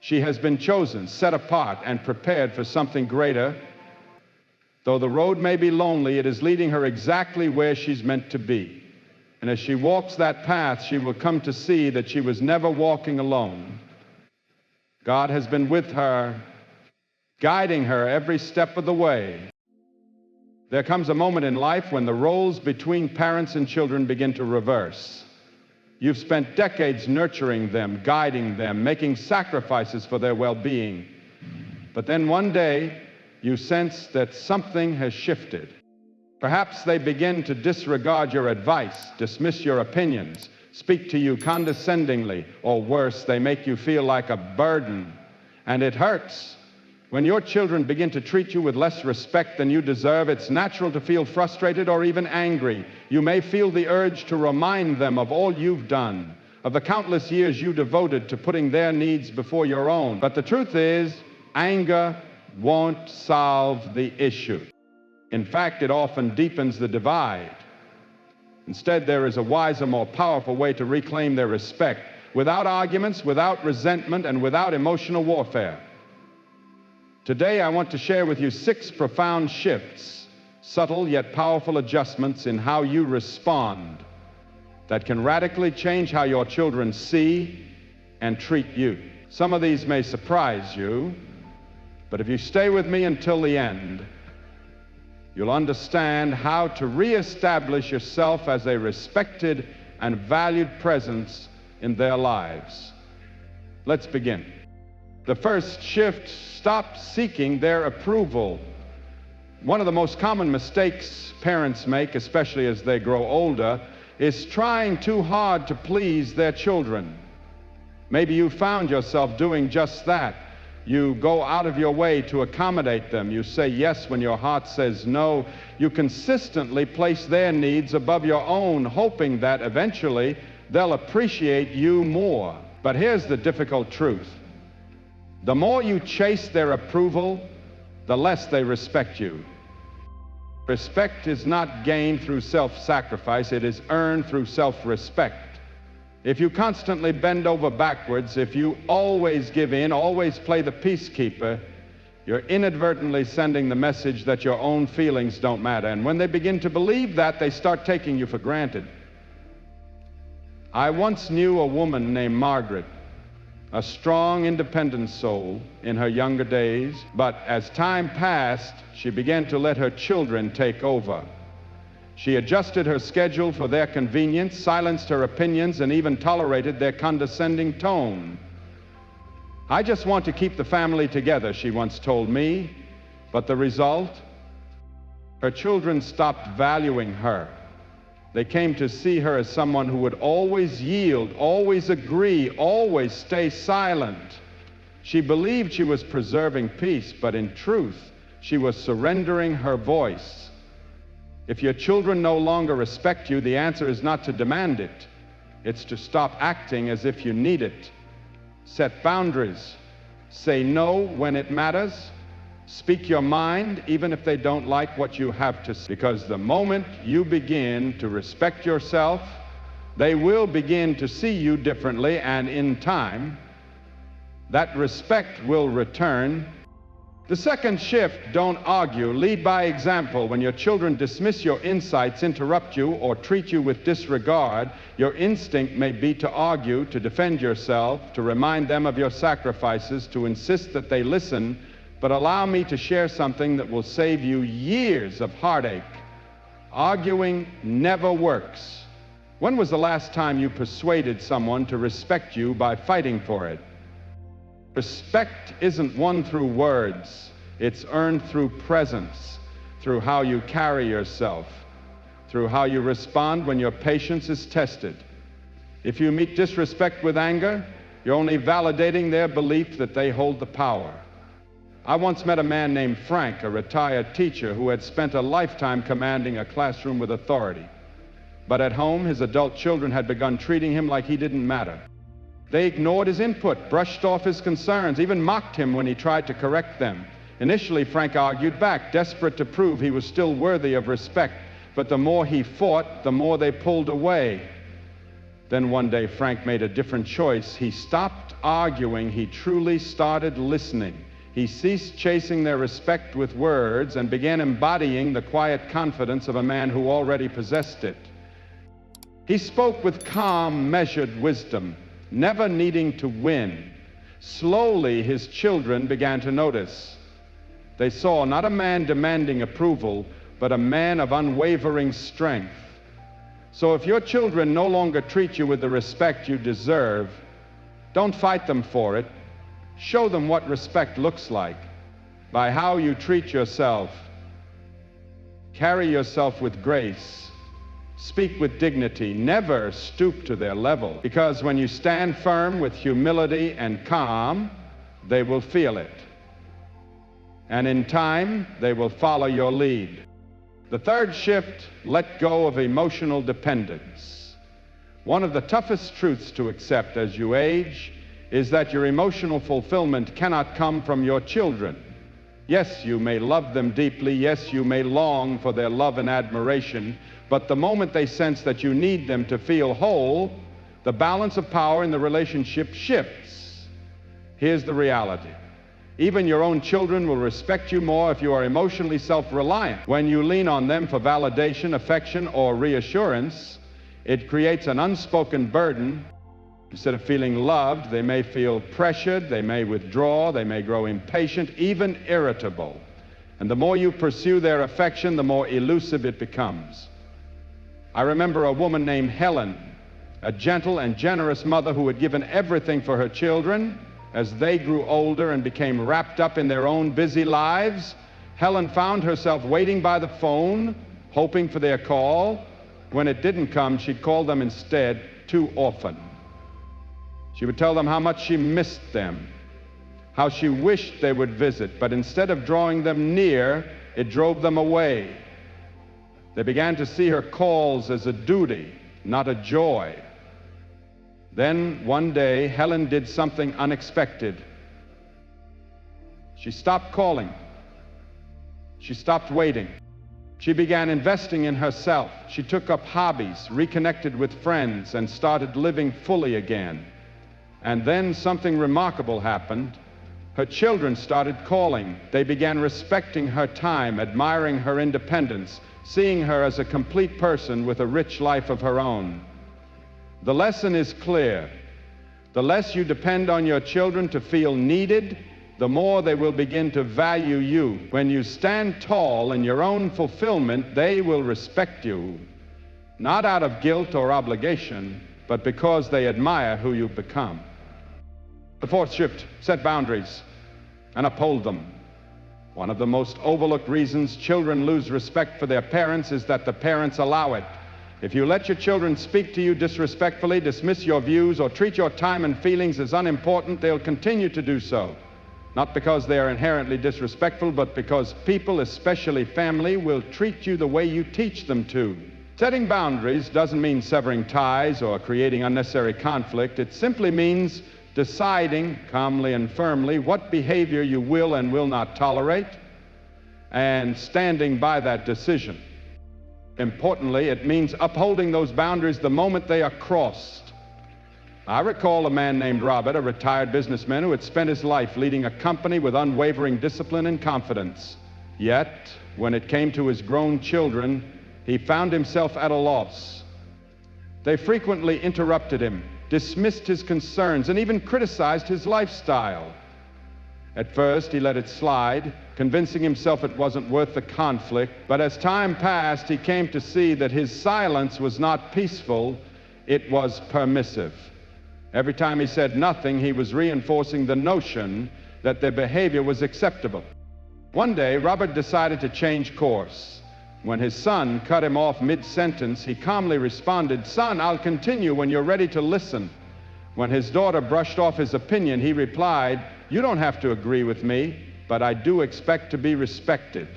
She has been chosen, set apart, and prepared for something greater. Though the road may be lonely, it is leading her exactly where she's meant to be. And as she walks that path, she will come to see that she was never walking alone. God has been with her, guiding her every step of the way. There comes a moment in life when the roles between parents and children begin to reverse. You've spent decades nurturing them, guiding them, making sacrifices for their well-being. But then one day, you sense that something has shifted. Perhaps they begin to disregard your advice, dismiss your opinions, speak to you condescendingly, or worse, they make you feel like a burden. And it hurts. When your children begin to treat you with less respect than you deserve, it's natural to feel frustrated or even angry. You may feel the urge to remind them of all you've done, of the countless years you devoted to putting their needs before your own. But the truth is, anger won't solve the issue. In fact, it often deepens the divide. Instead, there is a wiser, more powerful way to reclaim their respect, without arguments, without resentment, and without emotional warfare. Today, I want to share with you 6 profound shifts, subtle yet powerful adjustments in how you respond that can radically change how your children see and treat you. Some of these may surprise you, but if you stay with me until the end, you'll understand how to reestablish yourself as a respected and valued presence in their lives. Let's begin. The first shift, stop seeking their approval. One of the most common mistakes parents make, especially as they grow older, is trying too hard to please their children. Maybe you found yourself doing just that. You go out of your way to accommodate them. You say yes when your heart says no. You consistently place their needs above your own, hoping that eventually they'll appreciate you more. But here's the difficult truth. The more you chase their approval, the less they respect you. Respect is not gained through self-sacrifice, it is earned through self-respect. If you constantly bend over backwards, if you always give in, always play the peacekeeper, you're inadvertently sending the message that your own feelings don't matter. And when they begin to believe that, they start taking you for granted. I once knew a woman named Margaret, a strong, independent soul in her younger days, but as time passed, she began to let her children take over. She adjusted her schedule for their convenience, silenced her opinions, and even tolerated their condescending tone. I just want to keep the family together, she once told me, but the result? Her children stopped valuing her. They came to see her as someone who would always yield, always agree, always stay silent. She believed she was preserving peace, but in truth, she was surrendering her voice. If your children no longer respect you, the answer is not to demand it. It's to stop acting as if you need it. Set boundaries. Say no when it matters. Speak your mind, even if they don't like what you have to say. Because the moment you begin to respect yourself, they will begin to see you differently, and in time, that respect will return. The second shift, don't argue. Lead by example. When your children dismiss your insights, interrupt you, or treat you with disregard, your instinct may be to argue, to defend yourself, to remind them of your sacrifices, to insist that they listen. But allow me to share something that will save you years of heartache. Arguing never works. When was the last time you persuaded someone to respect you by fighting for it? Respect isn't won through words. It's earned through presence, through how you carry yourself, through how you respond when your patience is tested. If you meet disrespect with anger, you're only validating their belief that they hold the power. I once met a man named Frank, a retired teacher who had spent a lifetime commanding a classroom with authority. But at home, his adult children had begun treating him like he didn't matter. They ignored his input, brushed off his concerns, even mocked him when he tried to correct them. Initially, Frank argued back, desperate to prove he was still worthy of respect. But the more he fought, the more they pulled away. Then one day, Frank made a different choice. He stopped arguing. He truly started listening. He ceased chasing their respect with words and began embodying the quiet confidence of a man who already possessed it. He spoke with calm, measured wisdom, never needing to win. Slowly, his children began to notice. They saw not a man demanding approval, but a man of unwavering strength. So if your children no longer treat you with the respect you deserve, don't fight them for it. Show them what respect looks like by how you treat yourself. Carry yourself with grace. Speak with dignity. Never stoop to their level, because when you stand firm with humility and calm, they will feel it. And in time, they will follow your lead. The third shift, let go of emotional dependence. One of the toughest truths to accept as you age is that your emotional fulfillment cannot come from your children. Yes, you may love them deeply. Yes, you may long for their love and admiration. But the moment they sense that you need them to feel whole, the balance of power in the relationship shifts. Here's the reality. Even your own children will respect you more if you are emotionally self-reliant. When you lean on them for validation, affection, or reassurance, it creates an unspoken burden. Instead of feeling loved, they may feel pressured, they may withdraw, they may grow impatient, even irritable. And the more you pursue their affection, the more elusive it becomes. I remember a woman named Helen, a gentle and generous mother who had given everything for her children. As they grew older and became wrapped up in their own busy lives, Helen found herself waiting by the phone, hoping for their call. When it didn't come, she'd call them instead too often. She would tell them how much she missed them, how she wished they would visit, but instead of drawing them near, it drove them away. They began to see her calls as a duty, not a joy. Then, one day, Helen did something unexpected. She stopped calling. She stopped waiting. She began investing in herself. She took up hobbies, reconnected with friends, and started living fully again. And then something remarkable happened. Her children started calling. They began respecting her time, admiring her independence, seeing her as a complete person with a rich life of her own. The lesson is clear. The less you depend on your children to feel needed, the more they will begin to value you. When you stand tall in your own fulfillment, they will respect you, not out of guilt or obligation, but because they admire who you've become. The fourth shift, set boundaries and uphold them. One of the most overlooked reasons children lose respect for their parents is that the parents allow it. If you let your children speak to you disrespectfully, dismiss your views, or treat your time and feelings as unimportant, they'll continue to do so. Not because they are inherently disrespectful, but because people, especially family, will treat you the way you teach them to. Setting boundaries doesn't mean severing ties or creating unnecessary conflict. It simply means deciding calmly and firmly what behavior you will and will not tolerate, and standing by that decision. Importantly, it means upholding those boundaries the moment they are crossed. I recall a man named Robert, a retired businessman who had spent his life leading a company with unwavering discipline and confidence. Yet, when it came to his grown children, he found himself at a loss. They frequently interrupted him, dismissed his concerns, and even criticized his lifestyle. At first, he let it slide, convincing himself it wasn't worth the conflict. But as time passed, he came to see that his silence was not peaceful, it was permissive. Every time he said nothing, he was reinforcing the notion that their behavior was acceptable. One day, Robert decided to change course. When his son cut him off mid-sentence, he calmly responded, "Son, I'll continue when you're ready to listen." When his daughter brushed off his opinion, he replied, "You don't have to agree with me, but I do expect to be respected."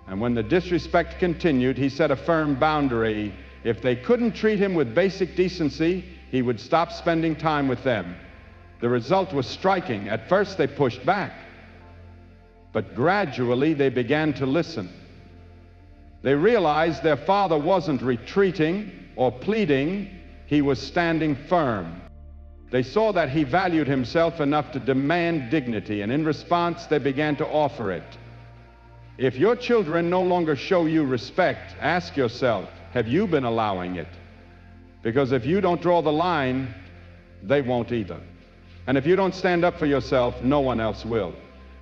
And when the disrespect continued, he set a firm boundary. If they couldn't treat him with basic decency, he would stop spending time with them. The result was striking. At first, they pushed back, but gradually they began to listen. They realized their father wasn't retreating or pleading, he was standing firm. They saw that he valued himself enough to demand dignity, and in response, they began to offer it. If your children no longer show you respect, ask yourself, have you been allowing it? Because if you don't draw the line, they won't either. And if you don't stand up for yourself, no one else will.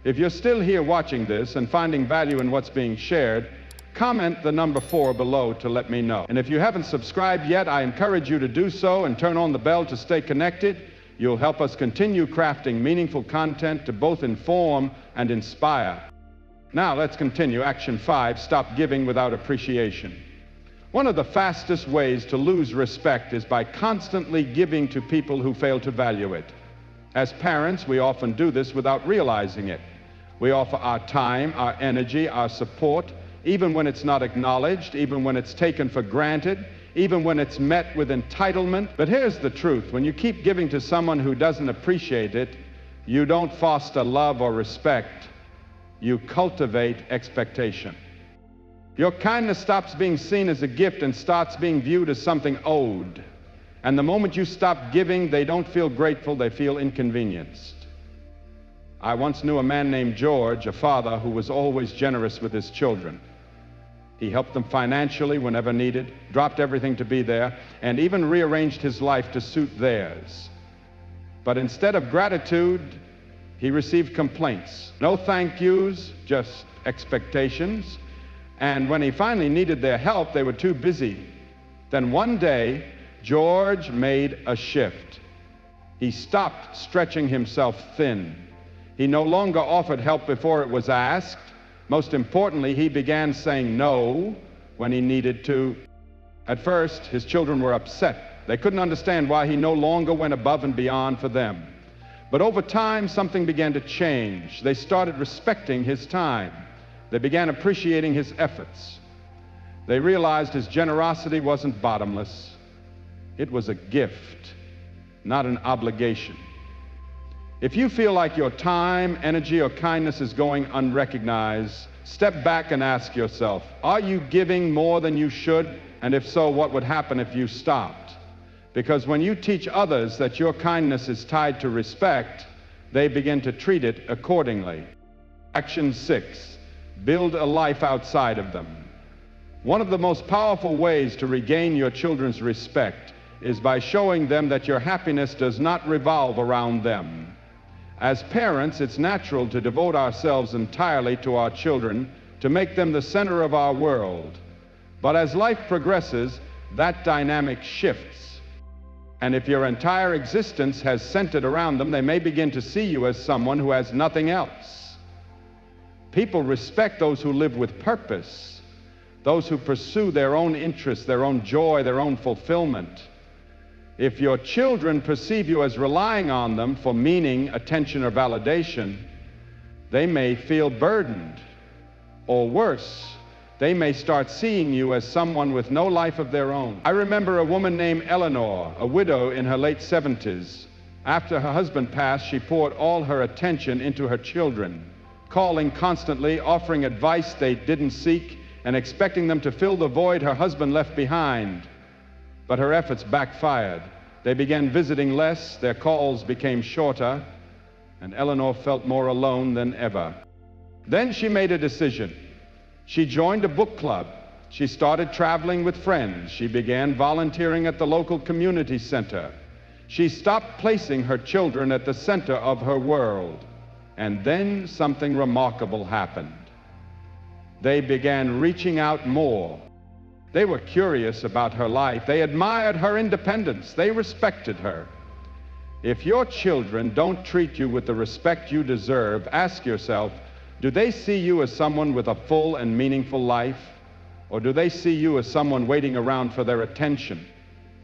If you're still here watching this and finding value in what's being shared, comment the number 4 below to let me know. And if you haven't subscribed yet, I encourage you to do so and turn on the bell to stay connected. You'll help us continue crafting meaningful content to both inform and inspire. Now let's continue. Action 5, stop giving without appreciation. One of the fastest ways to lose respect is by constantly giving to people who fail to value it. As parents, we often do this without realizing it. We offer our time, our energy, our support, even when it's not acknowledged, even when it's taken for granted, even when it's met with entitlement. But here's the truth. When you keep giving to someone who doesn't appreciate it, you don't foster love or respect. You cultivate expectation. Your kindness stops being seen as a gift and starts being viewed as something owed. And the moment you stop giving, they don't feel grateful, they feel inconvenienced. I once knew a man named George, a father who was always generous with his children. He helped them financially whenever needed, dropped everything to be there, and even rearranged his life to suit theirs. But instead of gratitude, he received complaints. No thank yous, just expectations. And when he finally needed their help, they were too busy. Then one day, George made a shift. He stopped stretching himself thin. He no longer offered help before it was asked. Most importantly, he began saying no when he needed to. At first, his children were upset. They couldn't understand why he no longer went above and beyond for them. But over time, something began to change. They started respecting his time. They began appreciating his efforts. They realized his generosity wasn't bottomless. It was a gift, not an obligation. If you feel like your time, energy, or kindness is going unrecognized, step back and ask yourself, are you giving more than you should? And if so, what would happen if you stopped? Because when you teach others that your kindness is tied to respect, they begin to treat it accordingly. Action 6, build a life outside of them. One of the most powerful ways to regain your children's respect is by showing them that your happiness does not revolve around them. As parents, it's natural to devote ourselves entirely to our children, to make them the center of our world. But as life progresses, that dynamic shifts. And if your entire existence has centered around them, they may begin to see you as someone who has nothing else. People respect those who live with purpose, those who pursue their own interests, their own joy, their own fulfillment. If your children perceive you as relying on them for meaning, attention, or validation, they may feel burdened. Or worse, they may start seeing you as someone with no life of their own. I remember a woman named Eleanor, a widow in her late 70s. After her husband passed, she poured all her attention into her children, calling constantly, offering advice they didn't seek, and expecting them to fill the void her husband left behind. But her efforts backfired. They began visiting less, their calls became shorter, and Eleanor felt more alone than ever. Then she made a decision. She joined a book club. She started traveling with friends. She began volunteering at the local community center. She stopped placing her children at the center of her world. And then something remarkable happened. They began reaching out more. They were curious about her life. They admired her independence. They respected her. If your children don't treat you with the respect you deserve, ask yourself, do they see you as someone with a full and meaningful life? Or do they see you as someone waiting around for their attention?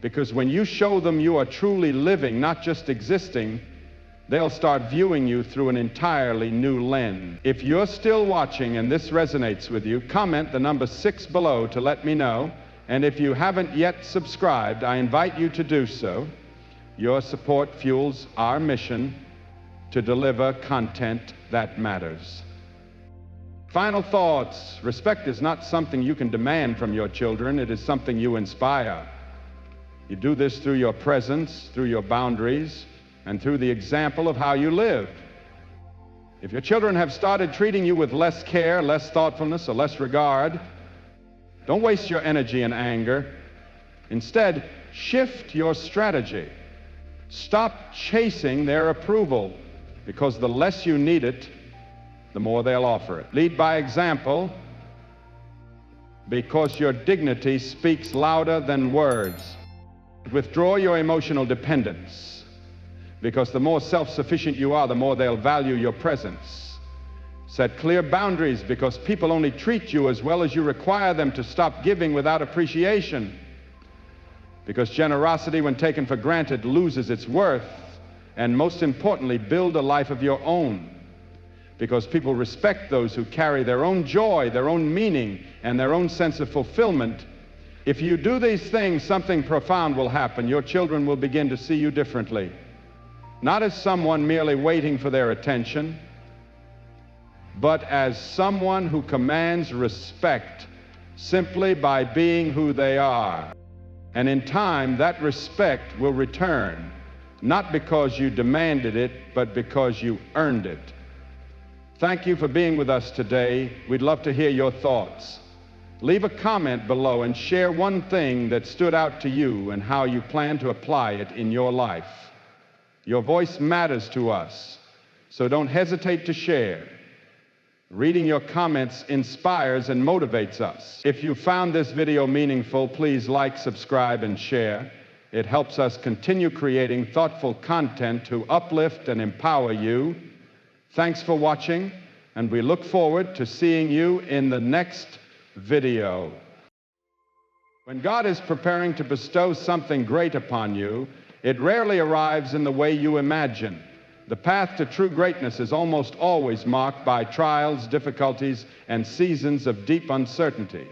Because when you show them you are truly living, not just existing, they'll start viewing you through an entirely new lens. If you're still watching and this resonates with you, comment the number 6 below to let me know. And if you haven't yet subscribed, I invite you to do so. Your support fuels our mission to deliver content that matters. Final thoughts. Respect is not something you can demand from your children. It is something you inspire. You do this through your presence, through your boundaries, and through the example of how you live. If your children have started treating you with less care, less thoughtfulness, or less regard, don't waste your energy in anger. Instead, shift your strategy. Stop chasing their approval, because the less you need it, the more they'll offer it. Lead by example, because your dignity speaks louder than words. Withdraw your emotional dependence, because the more self-sufficient you are, the more they'll value your presence. Set clear boundaries, because people only treat you as well as you require them to. Stop giving without appreciation, because generosity, when taken for granted, loses its worth. And most importantly, build a life of your own, because people respect those who carry their own joy, their own meaning, and their own sense of fulfillment. If you do these things, something profound will happen. Your children will begin to see you differently. Not as someone merely waiting for their attention, but as someone who commands respect simply by being who they are. And in time, that respect will return, not because you demanded it, but because you earned it. Thank you for being with us today. We'd love to hear your thoughts. Leave a comment below and share one thing that stood out to you and how you plan to apply it in your life. Your voice matters to us, so don't hesitate to share. Reading your comments inspires and motivates us. If you found this video meaningful, please like, subscribe, and share. It helps us continue creating thoughtful content to uplift and empower you. Thanks for watching, and we look forward to seeing you in the next video. When God is preparing to bestow something great upon you, it rarely arrives in the way you imagine. The path to true greatness is almost always marked by trials, difficulties, and seasons of deep uncertainty.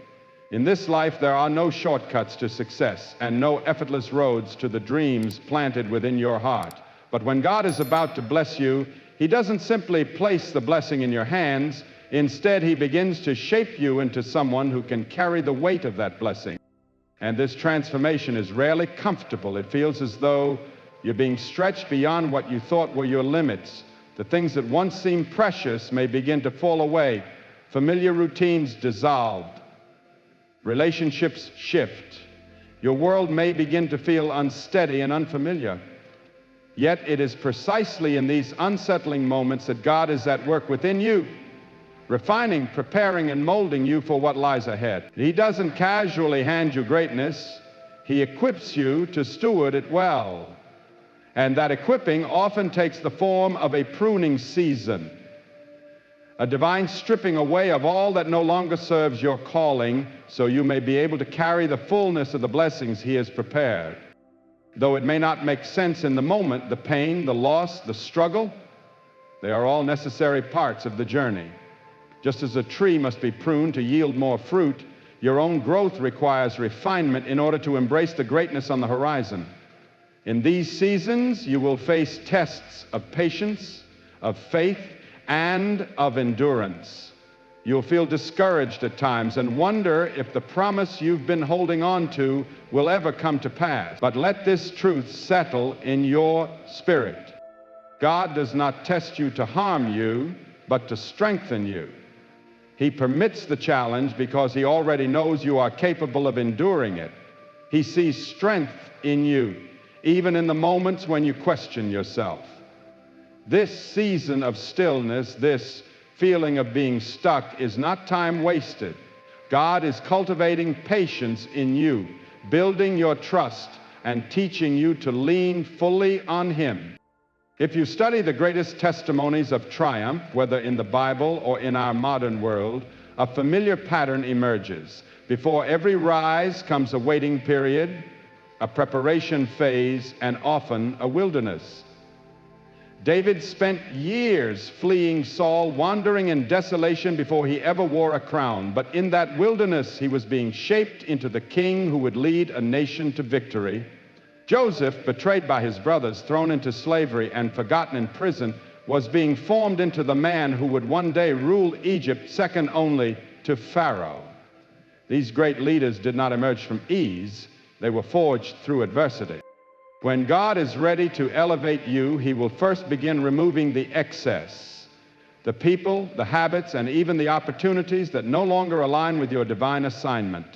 In this life, there are no shortcuts to success and no effortless roads to the dreams planted within your heart. But when God is about to bless you, He doesn't simply place the blessing in your hands. Instead, He begins to shape you into someone who can carry the weight of that blessing. And this transformation is rarely comfortable. It feels as though you're being stretched beyond what you thought were your limits. The things that once seemed precious may begin to fall away. Familiar routines dissolve. Relationships shift. Your world may begin to feel unsteady and unfamiliar. Yet it is precisely in these unsettling moments that God is at work within you, refining, preparing, and molding you for what lies ahead. He doesn't casually hand you greatness. He equips you to steward it well. And that equipping often takes the form of a pruning season, a divine stripping away of all that no longer serves your calling, so you may be able to carry the fullness of the blessings He has prepared. Though it may not make sense in the moment, the pain, the loss, the struggle, they are all necessary parts of the journey. Just as a tree must be pruned to yield more fruit, your own growth requires refinement in order to embrace the greatness on the horizon. In these seasons, you will face tests of patience, of faith, and of endurance. You'll feel discouraged at times and wonder if the promise you've been holding on to will ever come to pass. But let this truth settle in your spirit. God does not test you to harm you, but to strengthen you. He permits the challenge because He already knows you are capable of enduring it. He sees strength in you, even in the moments when you question yourself. This season of stillness, this feeling of being stuck, is not time wasted. God is cultivating patience in you, building your trust, and teaching you to lean fully on Him. If you study the greatest testimonies of triumph, whether in the Bible or in our modern world, a familiar pattern emerges. Before every rise comes a waiting period, a preparation phase, and often a wilderness. David spent years fleeing Saul, wandering in desolation before he ever wore a crown. But in that wilderness, he was being shaped into the king who would lead a nation to victory. Joseph, betrayed by his brothers, thrown into slavery, and forgotten in prison, was being formed into the man who would one day rule Egypt, second only to Pharaoh. These great leaders did not emerge from ease. They were forged through adversity. When God is ready to elevate you, He will first begin removing the excess, the people, the habits, and even the opportunities that no longer align with your divine assignment.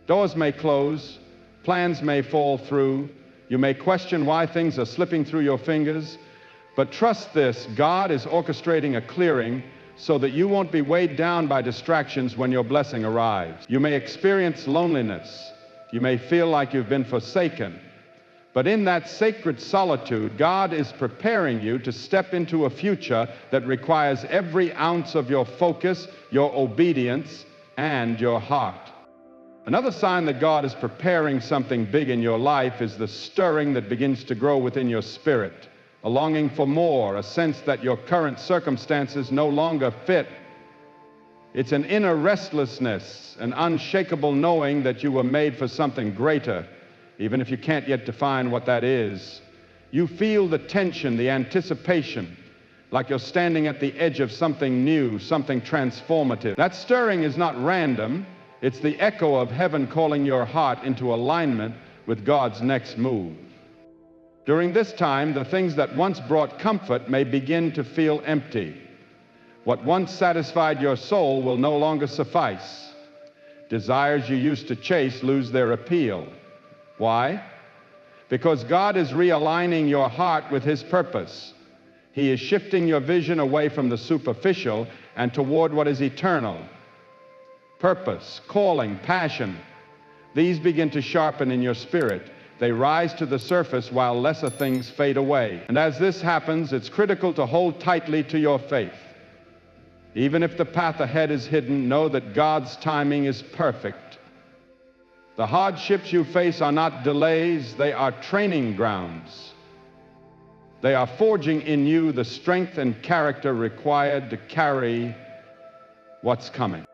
Doors may close, plans may fall through, you may question why things are slipping through your fingers, but trust this: God is orchestrating a clearing so that you won't be weighed down by distractions when your blessing arrives. You may experience loneliness. You may feel like you've been forsaken. But in that sacred solitude, God is preparing you to step into a future that requires every ounce of your focus, your obedience, and your heart. Another sign that God is preparing something big in your life is the stirring that begins to grow within your spirit, a longing for more, a sense that your current circumstances no longer fit. It's an inner restlessness, an unshakable knowing that you were made for something greater, even if you can't yet define what that is. You feel the tension, the anticipation, like you're standing at the edge of something new, something transformative. That stirring is not random. It's the echo of heaven calling your heart into alignment with God's next move. During this time, the things that once brought comfort may begin to feel empty. What once satisfied your soul will no longer suffice. Desires you used to chase lose their appeal. Why? Because God is realigning your heart with His purpose. He is shifting your vision away from the superficial and toward what is eternal. Purpose, calling, passion, these begin to sharpen in your spirit. They rise to the surface while lesser things fade away. And as this happens, it's critical to hold tightly to your faith. Even if the path ahead is hidden, know that God's timing is perfect. The hardships you face are not delays, they are training grounds. They are forging in you the strength and character required to carry what's coming.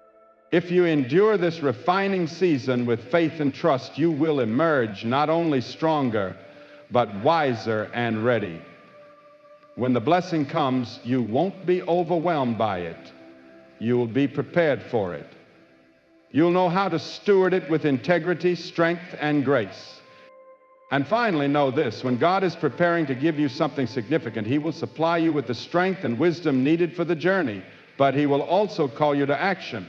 If you endure this refining season with faith and trust, you will emerge not only stronger, but wiser and ready. When the blessing comes, you won't be overwhelmed by it. You'll be prepared for it. You'll know how to steward it with integrity, strength, and grace. And finally, know this: when God is preparing to give you something significant, He will supply you with the strength and wisdom needed for the journey, but He will also call you to action.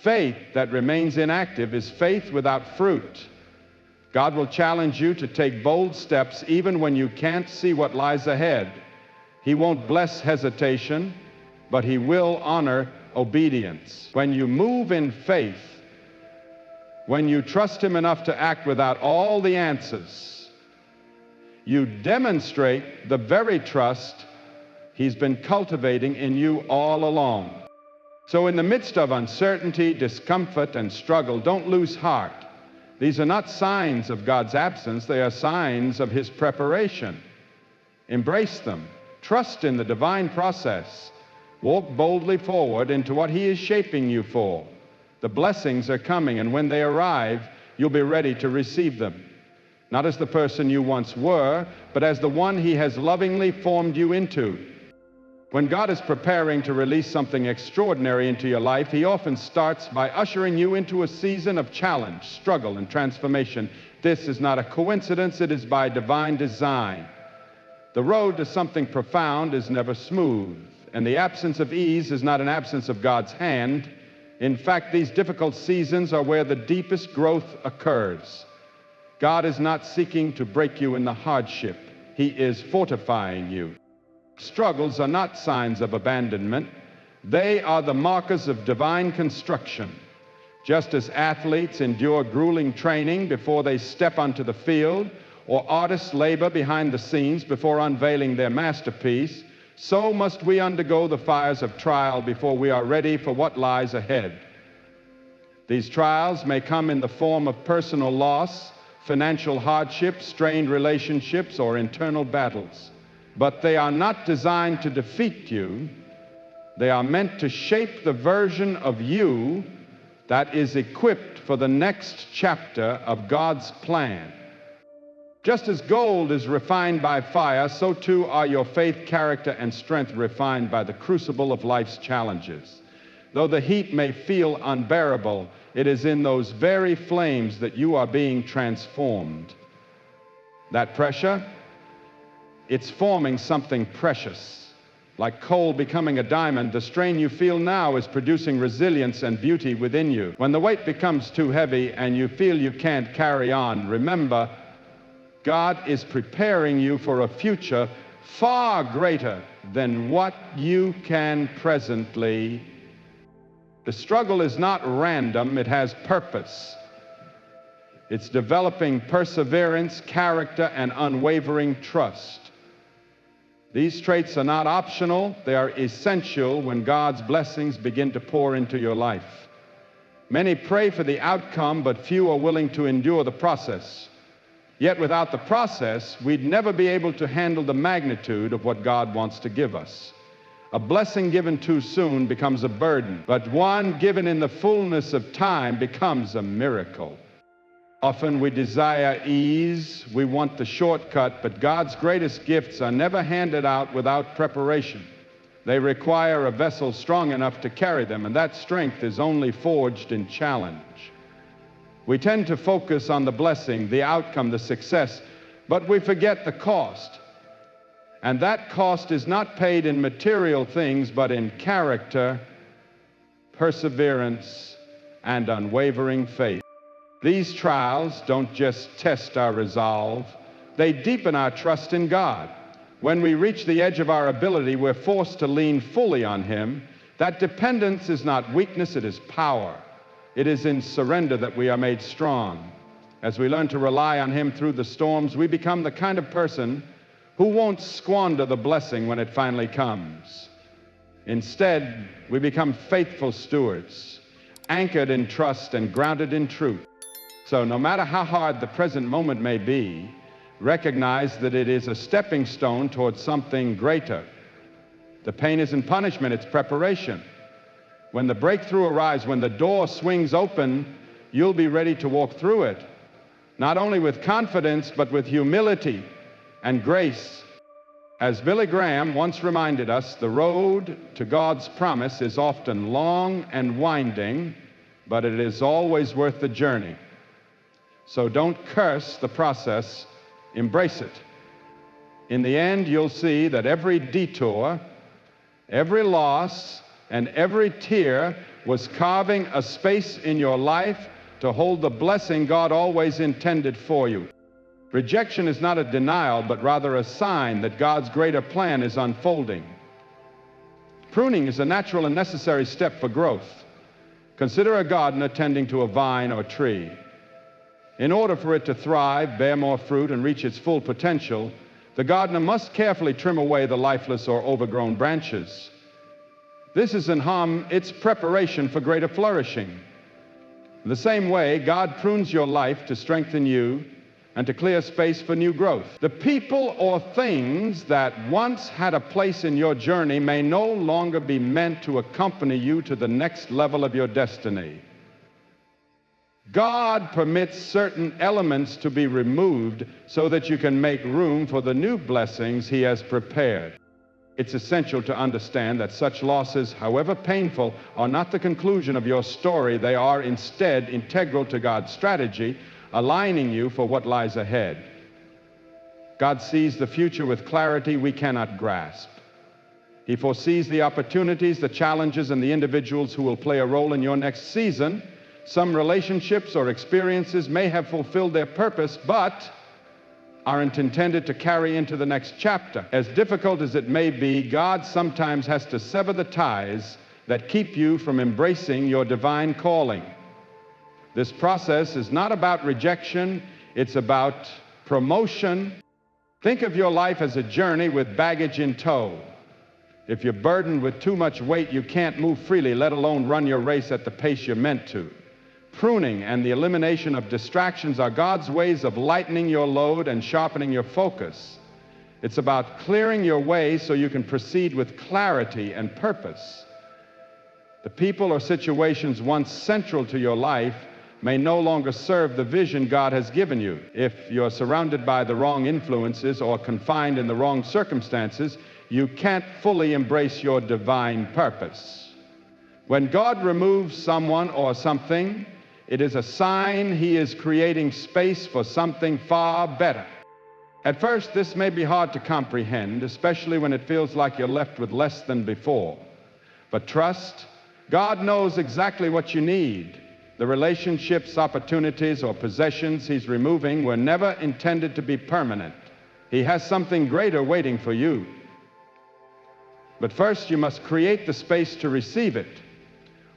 Faith that remains inactive is faith without fruit. God will challenge you to take bold steps even when you can't see what lies ahead. He won't bless hesitation, but He will honor obedience. When you move in faith, when you trust Him enough to act without all the answers, you demonstrate the very trust He's been cultivating in you all along. So in the midst of uncertainty, discomfort, and struggle, don't lose heart. These are not signs of God's absence, they are signs of His preparation. Embrace them. Trust in the divine process. Walk boldly forward into what He is shaping you for. The blessings are coming, and when they arrive, you'll be ready to receive them. Not as the person you once were, but as the one He has lovingly formed you into. When God is preparing to release something extraordinary into your life, He often starts by ushering you into a season of challenge, struggle, and transformation. This is not a coincidence, it is by divine design. The road to something profound is never smooth, and the absence of ease is not an absence of God's hand. In fact, these difficult seasons are where the deepest growth occurs. God is not seeking to break you in the hardship. He is fortifying you. Struggles are not signs of abandonment. They are the markers of divine construction. Just as athletes endure grueling training before they step onto the field, or artists labor behind the scenes before unveiling their masterpiece, so must we undergo the fires of trial before we are ready for what lies ahead. These trials may come in the form of personal loss, financial hardship, strained relationships, or internal battles. But they are not designed to defeat you. They are meant to shape the version of you that is equipped for the next chapter of God's plan. Just as gold is refined by fire, so too are your faith, character, and strength refined by the crucible of life's challenges. Though the heat may feel unbearable, it is in those very flames that you are being transformed. That pressure, it's forming something precious. Like coal becoming a diamond, the strain you feel now is producing resilience and beauty within you. When the weight becomes too heavy and you feel you can't carry on, remember, God is preparing you for a future far greater than what you can presently. The struggle is not random, it has purpose. It's developing perseverance, character, and unwavering trust. These traits are not optional, they are essential when God's blessings begin to pour into your life. Many pray for the outcome, but few are willing to endure the process. Yet without the process, we'd never be able to handle the magnitude of what God wants to give us. A blessing given too soon becomes a burden, but one given in the fullness of time becomes a miracle. Often we desire ease, we want the shortcut, but God's greatest gifts are never handed out without preparation. They require a vessel strong enough to carry them, and that strength is only forged in challenge. We tend to focus on the blessing, the outcome, the success, but we forget the cost. And that cost is not paid in material things, but in character, perseverance, and unwavering faith. These trials don't just test our resolve, they deepen our trust in God. When we reach the edge of our ability, we're forced to lean fully on Him. That dependence is not weakness, it is power. It is in surrender that we are made strong. As we learn to rely on Him through the storms, we become the kind of person who won't squander the blessing when it finally comes. Instead, we become faithful stewards, anchored in trust and grounded in truth. So no matter how hard the present moment may be, recognize that it is a stepping stone towards something greater. The pain isn't punishment, it's preparation. When the breakthrough arrives, when the door swings open, you'll be ready to walk through it, not only with confidence, but with humility and grace. As Billy Graham once reminded us, the road to God's promise is often long and winding, but it is always worth the journey. So don't curse the process, embrace it. In the end, you'll see that every detour, every loss, and every tear was carving a space in your life to hold the blessing God always intended for you. Rejection is not a denial, but rather a sign that God's greater plan is unfolding. Pruning is a natural and necessary step for growth. Consider a gardener tending to a vine or tree. In order for it to thrive, bear more fruit, and reach its full potential, the gardener must carefully trim away the lifeless or overgrown branches. This is its preparation for greater flourishing. In the same way, God prunes your life to strengthen you and to clear space for new growth. The people or things that once had a place in your journey may no longer be meant to accompany you to the next level of your destiny. God permits certain elements to be removed so that you can make room for the new blessings He has prepared. It's essential to understand that such losses, however painful, are not the conclusion of your story. They are instead integral to God's strategy, aligning you for what lies ahead. God sees the future with clarity we cannot grasp. He foresees the opportunities, the challenges, and the individuals who will play a role in your next season. Some relationships or experiences may have fulfilled their purpose, but aren't intended to carry into the next chapter. As difficult as it may be, God sometimes has to sever the ties that keep you from embracing your divine calling. This process is not about rejection, it's about promotion. Think of your life as a journey with baggage in tow. If you're burdened with too much weight, you can't move freely, let alone run your race at the pace you're meant to. Pruning and the elimination of distractions are God's ways of lightening your load and sharpening your focus. It's about clearing your way so you can proceed with clarity and purpose. The people or situations once central to your life may no longer serve the vision God has given you. If you're surrounded by the wrong influences or confined in the wrong circumstances, you can't fully embrace your divine purpose. When God removes someone or something, it is a sign He is creating space for something far better. At first, this may be hard to comprehend, especially when it feels like you're left with less than before. But trust, God knows exactly what you need. The relationships, opportunities, or possessions He's removing were never intended to be permanent. He has something greater waiting for you. But first, you must create the space to receive it.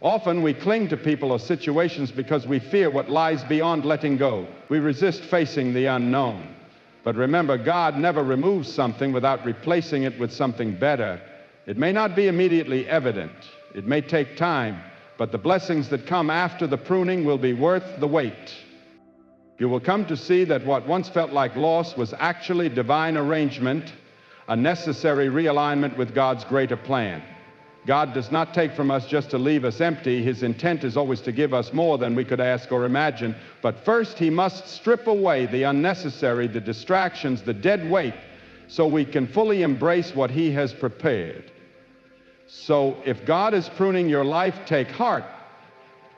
Often we cling to people or situations because we fear what lies beyond letting go. We resist facing the unknown. But remember, God never removes something without replacing it with something better. It may not be immediately evident. It may take time, but the blessings that come after the pruning will be worth the wait. You will come to see that what once felt like loss was actually divine arrangement, a necessary realignment with God's greater plan. God does not take from us just to leave us empty. His intent is always to give us more than we could ask or imagine. But first, He must strip away the unnecessary, the distractions, the dead weight, so we can fully embrace what He has prepared. So if God is pruning your life, take heart.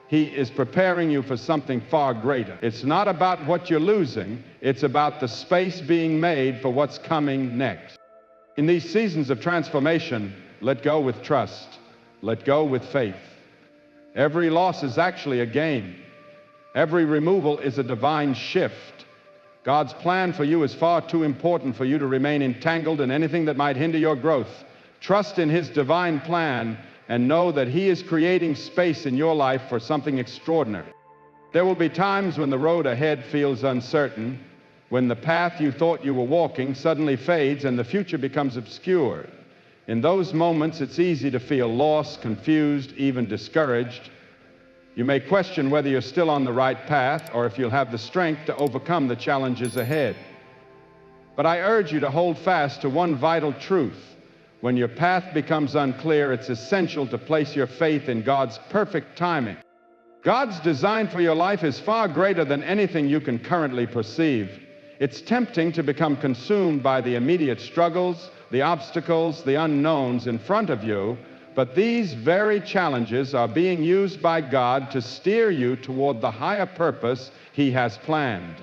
He is preparing you for something far greater. It's not about what you're losing. It's about the space being made for what's coming next. In these seasons of transformation, let go with trust. Let go with faith. Every loss is actually a gain. Every removal is a divine shift. God's plan for you is far too important for you to remain entangled in anything that might hinder your growth. Trust in His divine plan and know that He is creating space in your life for something extraordinary. There will be times when the road ahead feels uncertain, when the path you thought you were walking suddenly fades and the future becomes obscure. In those moments, it's easy to feel lost, confused, even discouraged. You may question whether you're still on the right path or if you'll have the strength to overcome the challenges ahead. But I urge you to hold fast to one vital truth. When your path becomes unclear, it's essential to place your faith in God's perfect timing. God's design for your life is far greater than anything you can currently perceive. It's tempting to become consumed by the immediate struggles, the obstacles, the unknowns in front of you, but these very challenges are being used by God to steer you toward the higher purpose He has planned.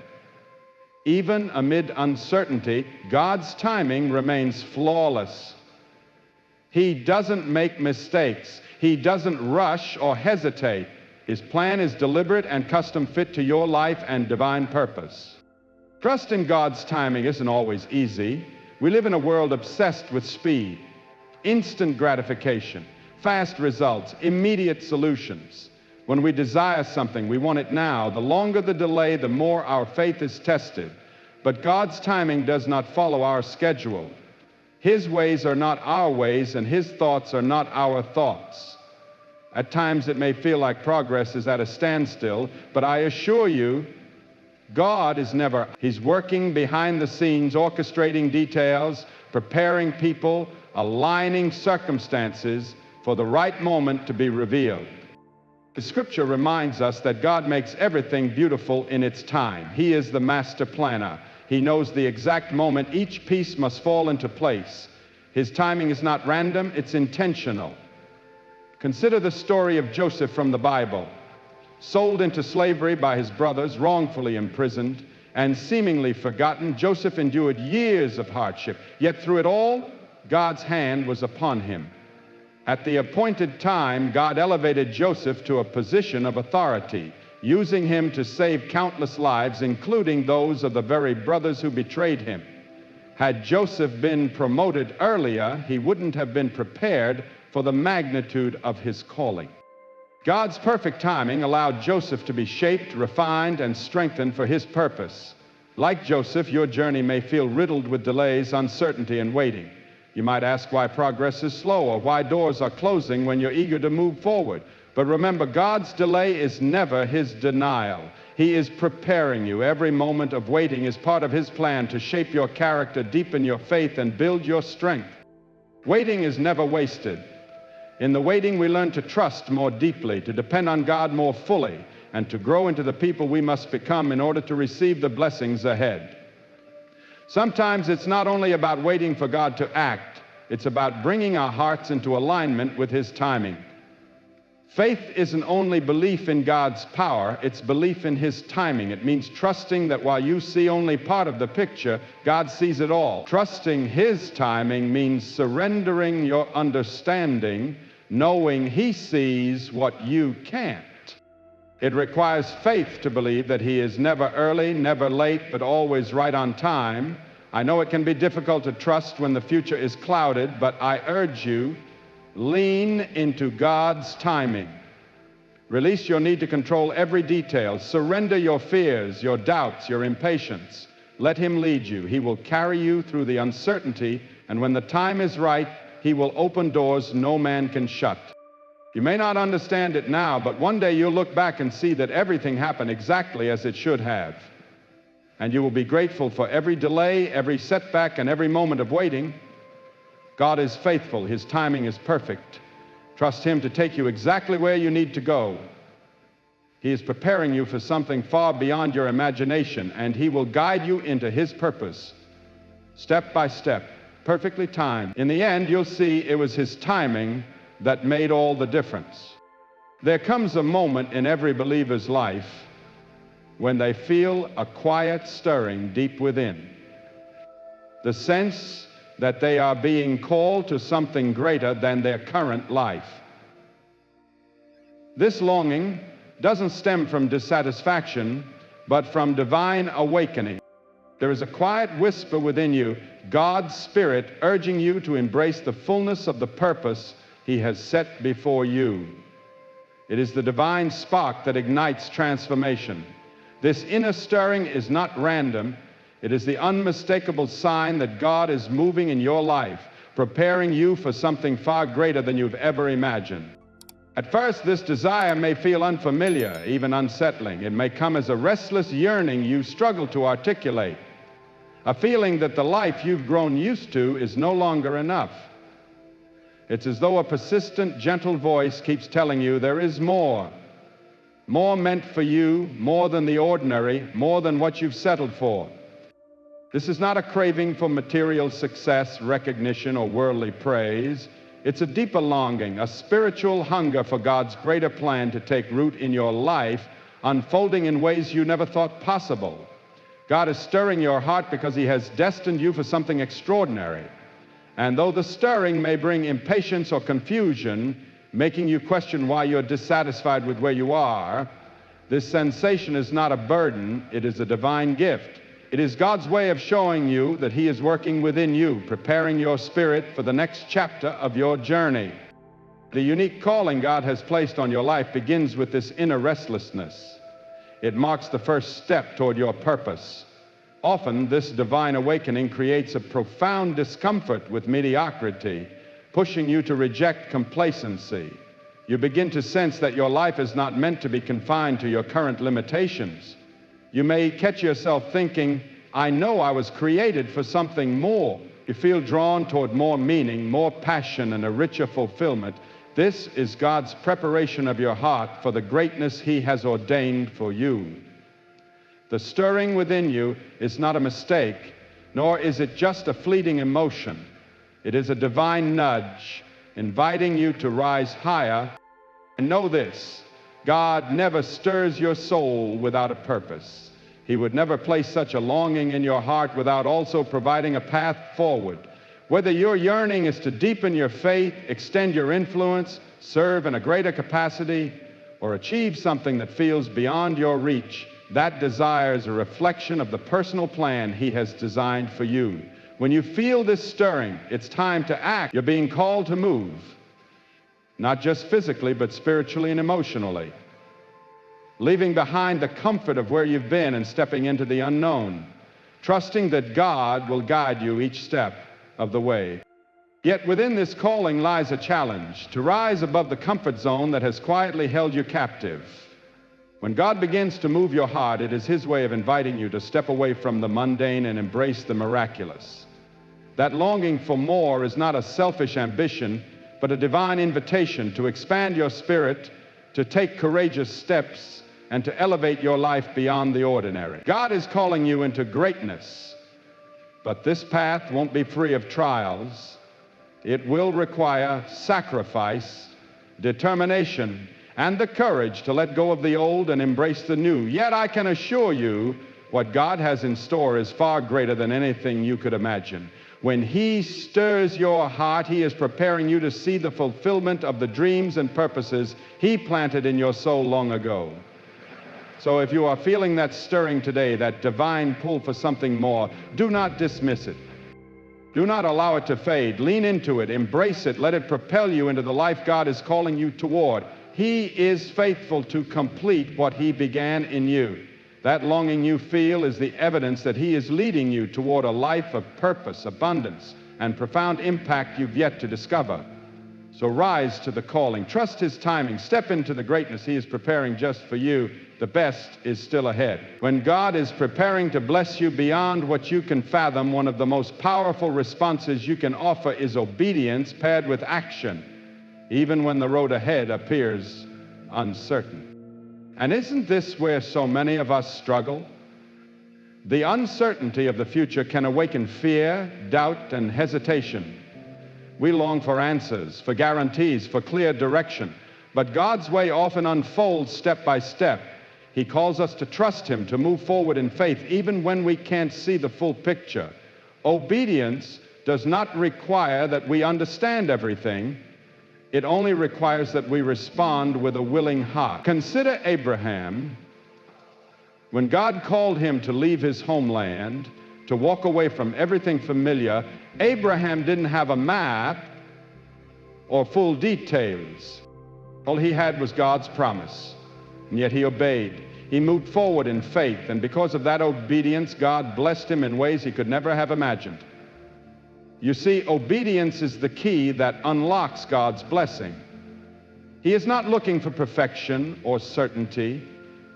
Even amid uncertainty, God's timing remains flawless. He doesn't make mistakes. He doesn't rush or hesitate. His plan is deliberate and custom fit to your life and divine purpose. Trust in God's timing isn't always easy. We live in a world obsessed with speed, instant gratification, fast results, immediate solutions. When we desire something, we want it now. The longer the delay, the more our faith is tested. But God's timing does not follow our schedule. His ways are not our ways, and His thoughts are not our thoughts. At times it may feel like progress is at a standstill, but I assure you, God is never. He's working behind the scenes, orchestrating details, preparing people, aligning circumstances for the right moment to be revealed. The Scripture reminds us that God makes everything beautiful in its time. He is the master planner. He knows the exact moment each piece must fall into place. His timing is not random, it's intentional. Consider the story of Joseph from the Bible. Sold into slavery by his brothers, wrongfully imprisoned, and seemingly forgotten, Joseph endured years of hardship. Yet through it all, God's hand was upon him. At the appointed time, God elevated Joseph to a position of authority. using him to save countless lives, including those of the very brothers who betrayed him. Had Joseph been promoted earlier, he wouldn't have been prepared for the magnitude of his calling. God's perfect timing allowed Joseph to be shaped, refined, and strengthened for his purpose. Like Joseph, your journey may feel riddled with delays, uncertainty, and waiting. You might ask why progress is slow or why doors are closing when you're eager to move forward. But remember, God's delay is never his denial. He is preparing you. Every moment of waiting is part of his plan to shape your character, deepen your faith, and build your strength. Waiting is never wasted. In the waiting, we learn to trust more deeply, to depend on God more fully, and to grow into the people we must become in order to receive the blessings ahead. Sometimes it's not only about waiting for God to act, it's about bringing our hearts into alignment with his timing. Faith isn't only belief in God's power, it's belief in his timing. It means trusting that while you see only part of the picture, God sees it all. Trusting his timing means surrendering your understanding, knowing he sees what you can't. It requires faith to believe that he is never early, never late, but always right on time. I know it can be difficult to trust when the future is clouded, but I urge you, lean into God's timing. Release your need to control every detail. Surrender your fears, your doubts, your impatience. Let him lead you. He will carry you through the uncertainty, and when the time is right, he will open doors no man can shut. You may not understand it now, but one day you'll look back and see that everything happened exactly as it should have. And you will be grateful for every delay, every setback, and every moment of waiting. God is faithful. His timing is perfect. Trust him to take you exactly where you need to go. He is preparing you for something far beyond your imagination, and he will guide you into his purpose, step by step, perfectly timed. In the end, you'll see it was his timing that made all the difference. There comes a moment in every believer's life when they feel a quiet stirring deep within. The sense that they are being called to something greater than their current life. This longing doesn't stem from dissatisfaction, but from divine awakening. There is a quiet whisper within you, God's Spirit urging you to embrace the fullness of the purpose he has set before you. It is the divine spark that ignites transformation. This inner stirring is not random. It is the unmistakable sign that God is moving in your life, preparing you for something far greater than you've ever imagined. At first, this desire may feel unfamiliar, even unsettling. It may come as a restless yearning you struggle to articulate, a feeling that the life you've grown used to is no longer enough. It's as though a persistent, gentle voice keeps telling you there is more meant for you, more than the ordinary, more than what you've settled for. This is not a craving for material success, recognition, or worldly praise. It's a deeper longing, a spiritual hunger for God's greater plan to take root in your life, unfolding in ways you never thought possible. God is stirring your heart because he has destined you for something extraordinary. And though the stirring may bring impatience or confusion, making you question why you're dissatisfied with where you are, this sensation is not a burden, it is a divine gift. It is God's way of showing you that he is working within you, preparing your spirit for the next chapter of your journey. The unique calling God has placed on your life begins with this inner restlessness. It marks the first step toward your purpose. Often, this divine awakening creates a profound discomfort with mediocrity, pushing you to reject complacency. You begin to sense that your life is not meant to be confined to your current limitations. You may catch yourself thinking, I know I was created for something more. You feel drawn toward more meaning, more passion, and a richer fulfillment. This is God's preparation of your heart for the greatness he has ordained for you. The stirring within you is not a mistake, nor is it just a fleeting emotion. It is a divine nudge, inviting you to rise higher. And know this, God never stirs your soul without a purpose. He would never place such a longing in your heart without also providing a path forward. Whether your yearning is to deepen your faith, extend your influence, serve in a greater capacity, or achieve something that feels beyond your reach, that desire is a reflection of the personal plan He has designed for you. When you feel this stirring, it's time to act. You're being called to move, not just physically, but spiritually and emotionally. Leaving behind the comfort of where you've been and stepping into the unknown, trusting that God will guide you each step of the way. Yet within this calling lies a challenge to rise above the comfort zone that has quietly held you captive. When God begins to move your heart, it is His way of inviting you to step away from the mundane and embrace the miraculous. That longing for more is not a selfish ambition, but a divine invitation to expand your spirit, to take courageous steps, and to elevate your life beyond the ordinary. God is calling you into greatness, but this path won't be free of trials. It will require sacrifice, determination, and the courage to let go of the old and embrace the new. Yet I can assure you, what God has in store is far greater than anything you could imagine. When He stirs your heart, He is preparing you to see the fulfillment of the dreams and purposes He planted in your soul long ago. So if you are feeling that stirring today, that divine pull for something more, do not dismiss it. Do not allow it to fade. Lean into it, embrace it, let it propel you into the life God is calling you toward. He is faithful to complete what He began in you. That longing you feel is the evidence that He is leading you toward a life of purpose, abundance, and profound impact you've yet to discover. So rise to the calling, trust His timing, step into the greatness He is preparing just for you. The best is still ahead. When God is preparing to bless you beyond what you can fathom, one of the most powerful responses you can offer is obedience paired with action, even when the road ahead appears uncertain. And isn't this where so many of us struggle? The uncertainty of the future can awaken fear, doubt, and hesitation. We long for answers, for guarantees, for clear direction. But God's way often unfolds step by step. He calls us to trust Him, to move forward in faith, even when we can't see the full picture. Obedience does not require that we understand everything. It only requires that we respond with a willing heart. Consider Abraham. When God called him to leave his homeland, to walk away from everything familiar, Abraham didn't have a map or full details. All he had was God's promise, and yet he obeyed. He moved forward in faith, and because of that obedience, God blessed him in ways he could never have imagined. You see, obedience is the key that unlocks God's blessing. He is not looking for perfection or certainty.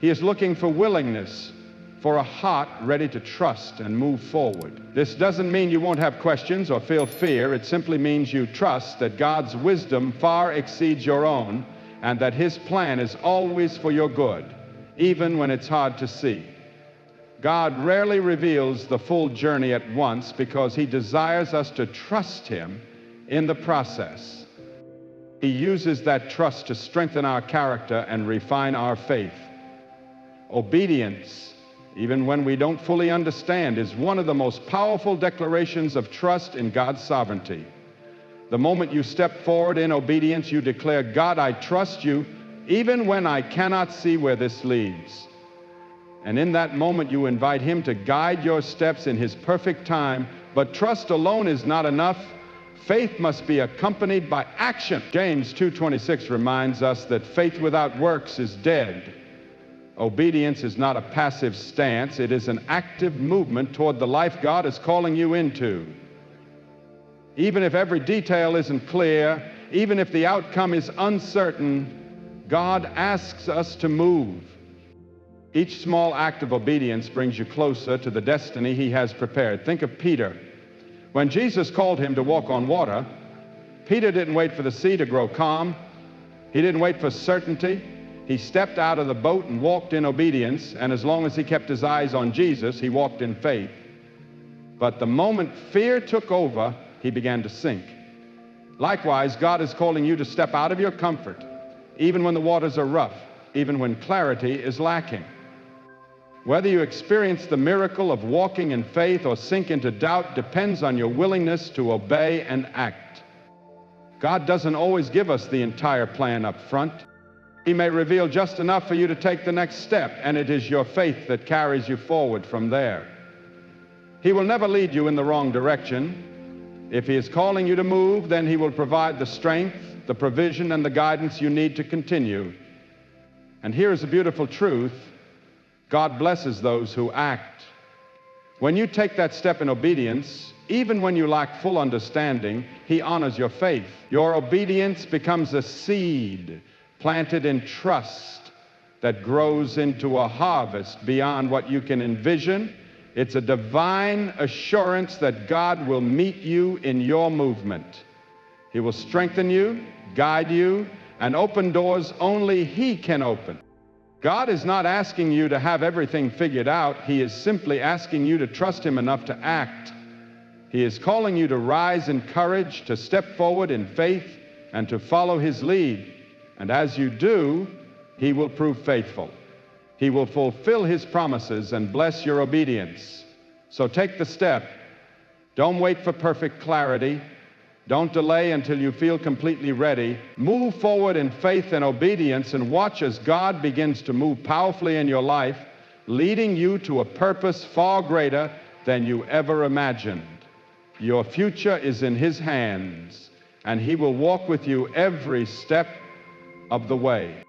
He is looking for willingness, for a heart ready to trust and move forward. This doesn't mean you won't have questions or feel fear. It simply means you trust that God's wisdom far exceeds your own and that His plan is always for your good, even when it's hard to see. God rarely reveals the full journey at once because He desires us to trust Him in the process. He uses that trust to strengthen our character and refine our faith. Obedience, even when we don't fully understand, is one of the most powerful declarations of trust in God's sovereignty. The moment you step forward in obedience, you declare, God, I trust you, even when I cannot see where this leads. And in that moment, you invite Him to guide your steps in His perfect time. But trust alone is not enough. Faith must be accompanied by action. James 2:26 reminds us that faith without works is dead. Obedience is not a passive stance. It is an active movement toward the life God is calling you into. Even if every detail isn't clear, even if the outcome is uncertain, God asks us to move. Each small act of obedience brings you closer to the destiny He has prepared. Think of Peter. When Jesus called him to walk on water, Peter didn't wait for the sea to grow calm. He didn't wait for certainty. He stepped out of the boat and walked in obedience, and as long as he kept his eyes on Jesus, he walked in faith. But the moment fear took over, he began to sink. Likewise, God is calling you to step out of your comfort, even when the waters are rough, even when clarity is lacking. Whether you experience the miracle of walking in faith or sink into doubt depends on your willingness to obey and act. God doesn't always give us the entire plan up front. He may reveal just enough for you to take the next step, and it is your faith that carries you forward from there. He will never lead you in the wrong direction. If He is calling you to move, then He will provide the strength, the provision, and the guidance you need to continue. And here is a beautiful truth: God blesses those who act. When you take that step in obedience, even when you lack full understanding, He honors your faith. Your obedience becomes a seed planted in trust that grows into a harvest beyond what you can envision. It's a divine assurance that God will meet you in your movement. He will strengthen you, guide you, and open doors only He can open. God is not asking you to have everything figured out. He is simply asking you to trust Him enough to act. He is calling you to rise in courage, to step forward in faith, and to follow His lead. And as you do, He will prove faithful. He will fulfill His promises and bless your obedience. So take the step. Don't wait for perfect clarity. Don't delay until you feel completely ready. Move forward in faith and obedience and watch as God begins to move powerfully in your life, leading you to a purpose far greater than you ever imagined. Your future is in His hands, and He will walk with you every step of the way.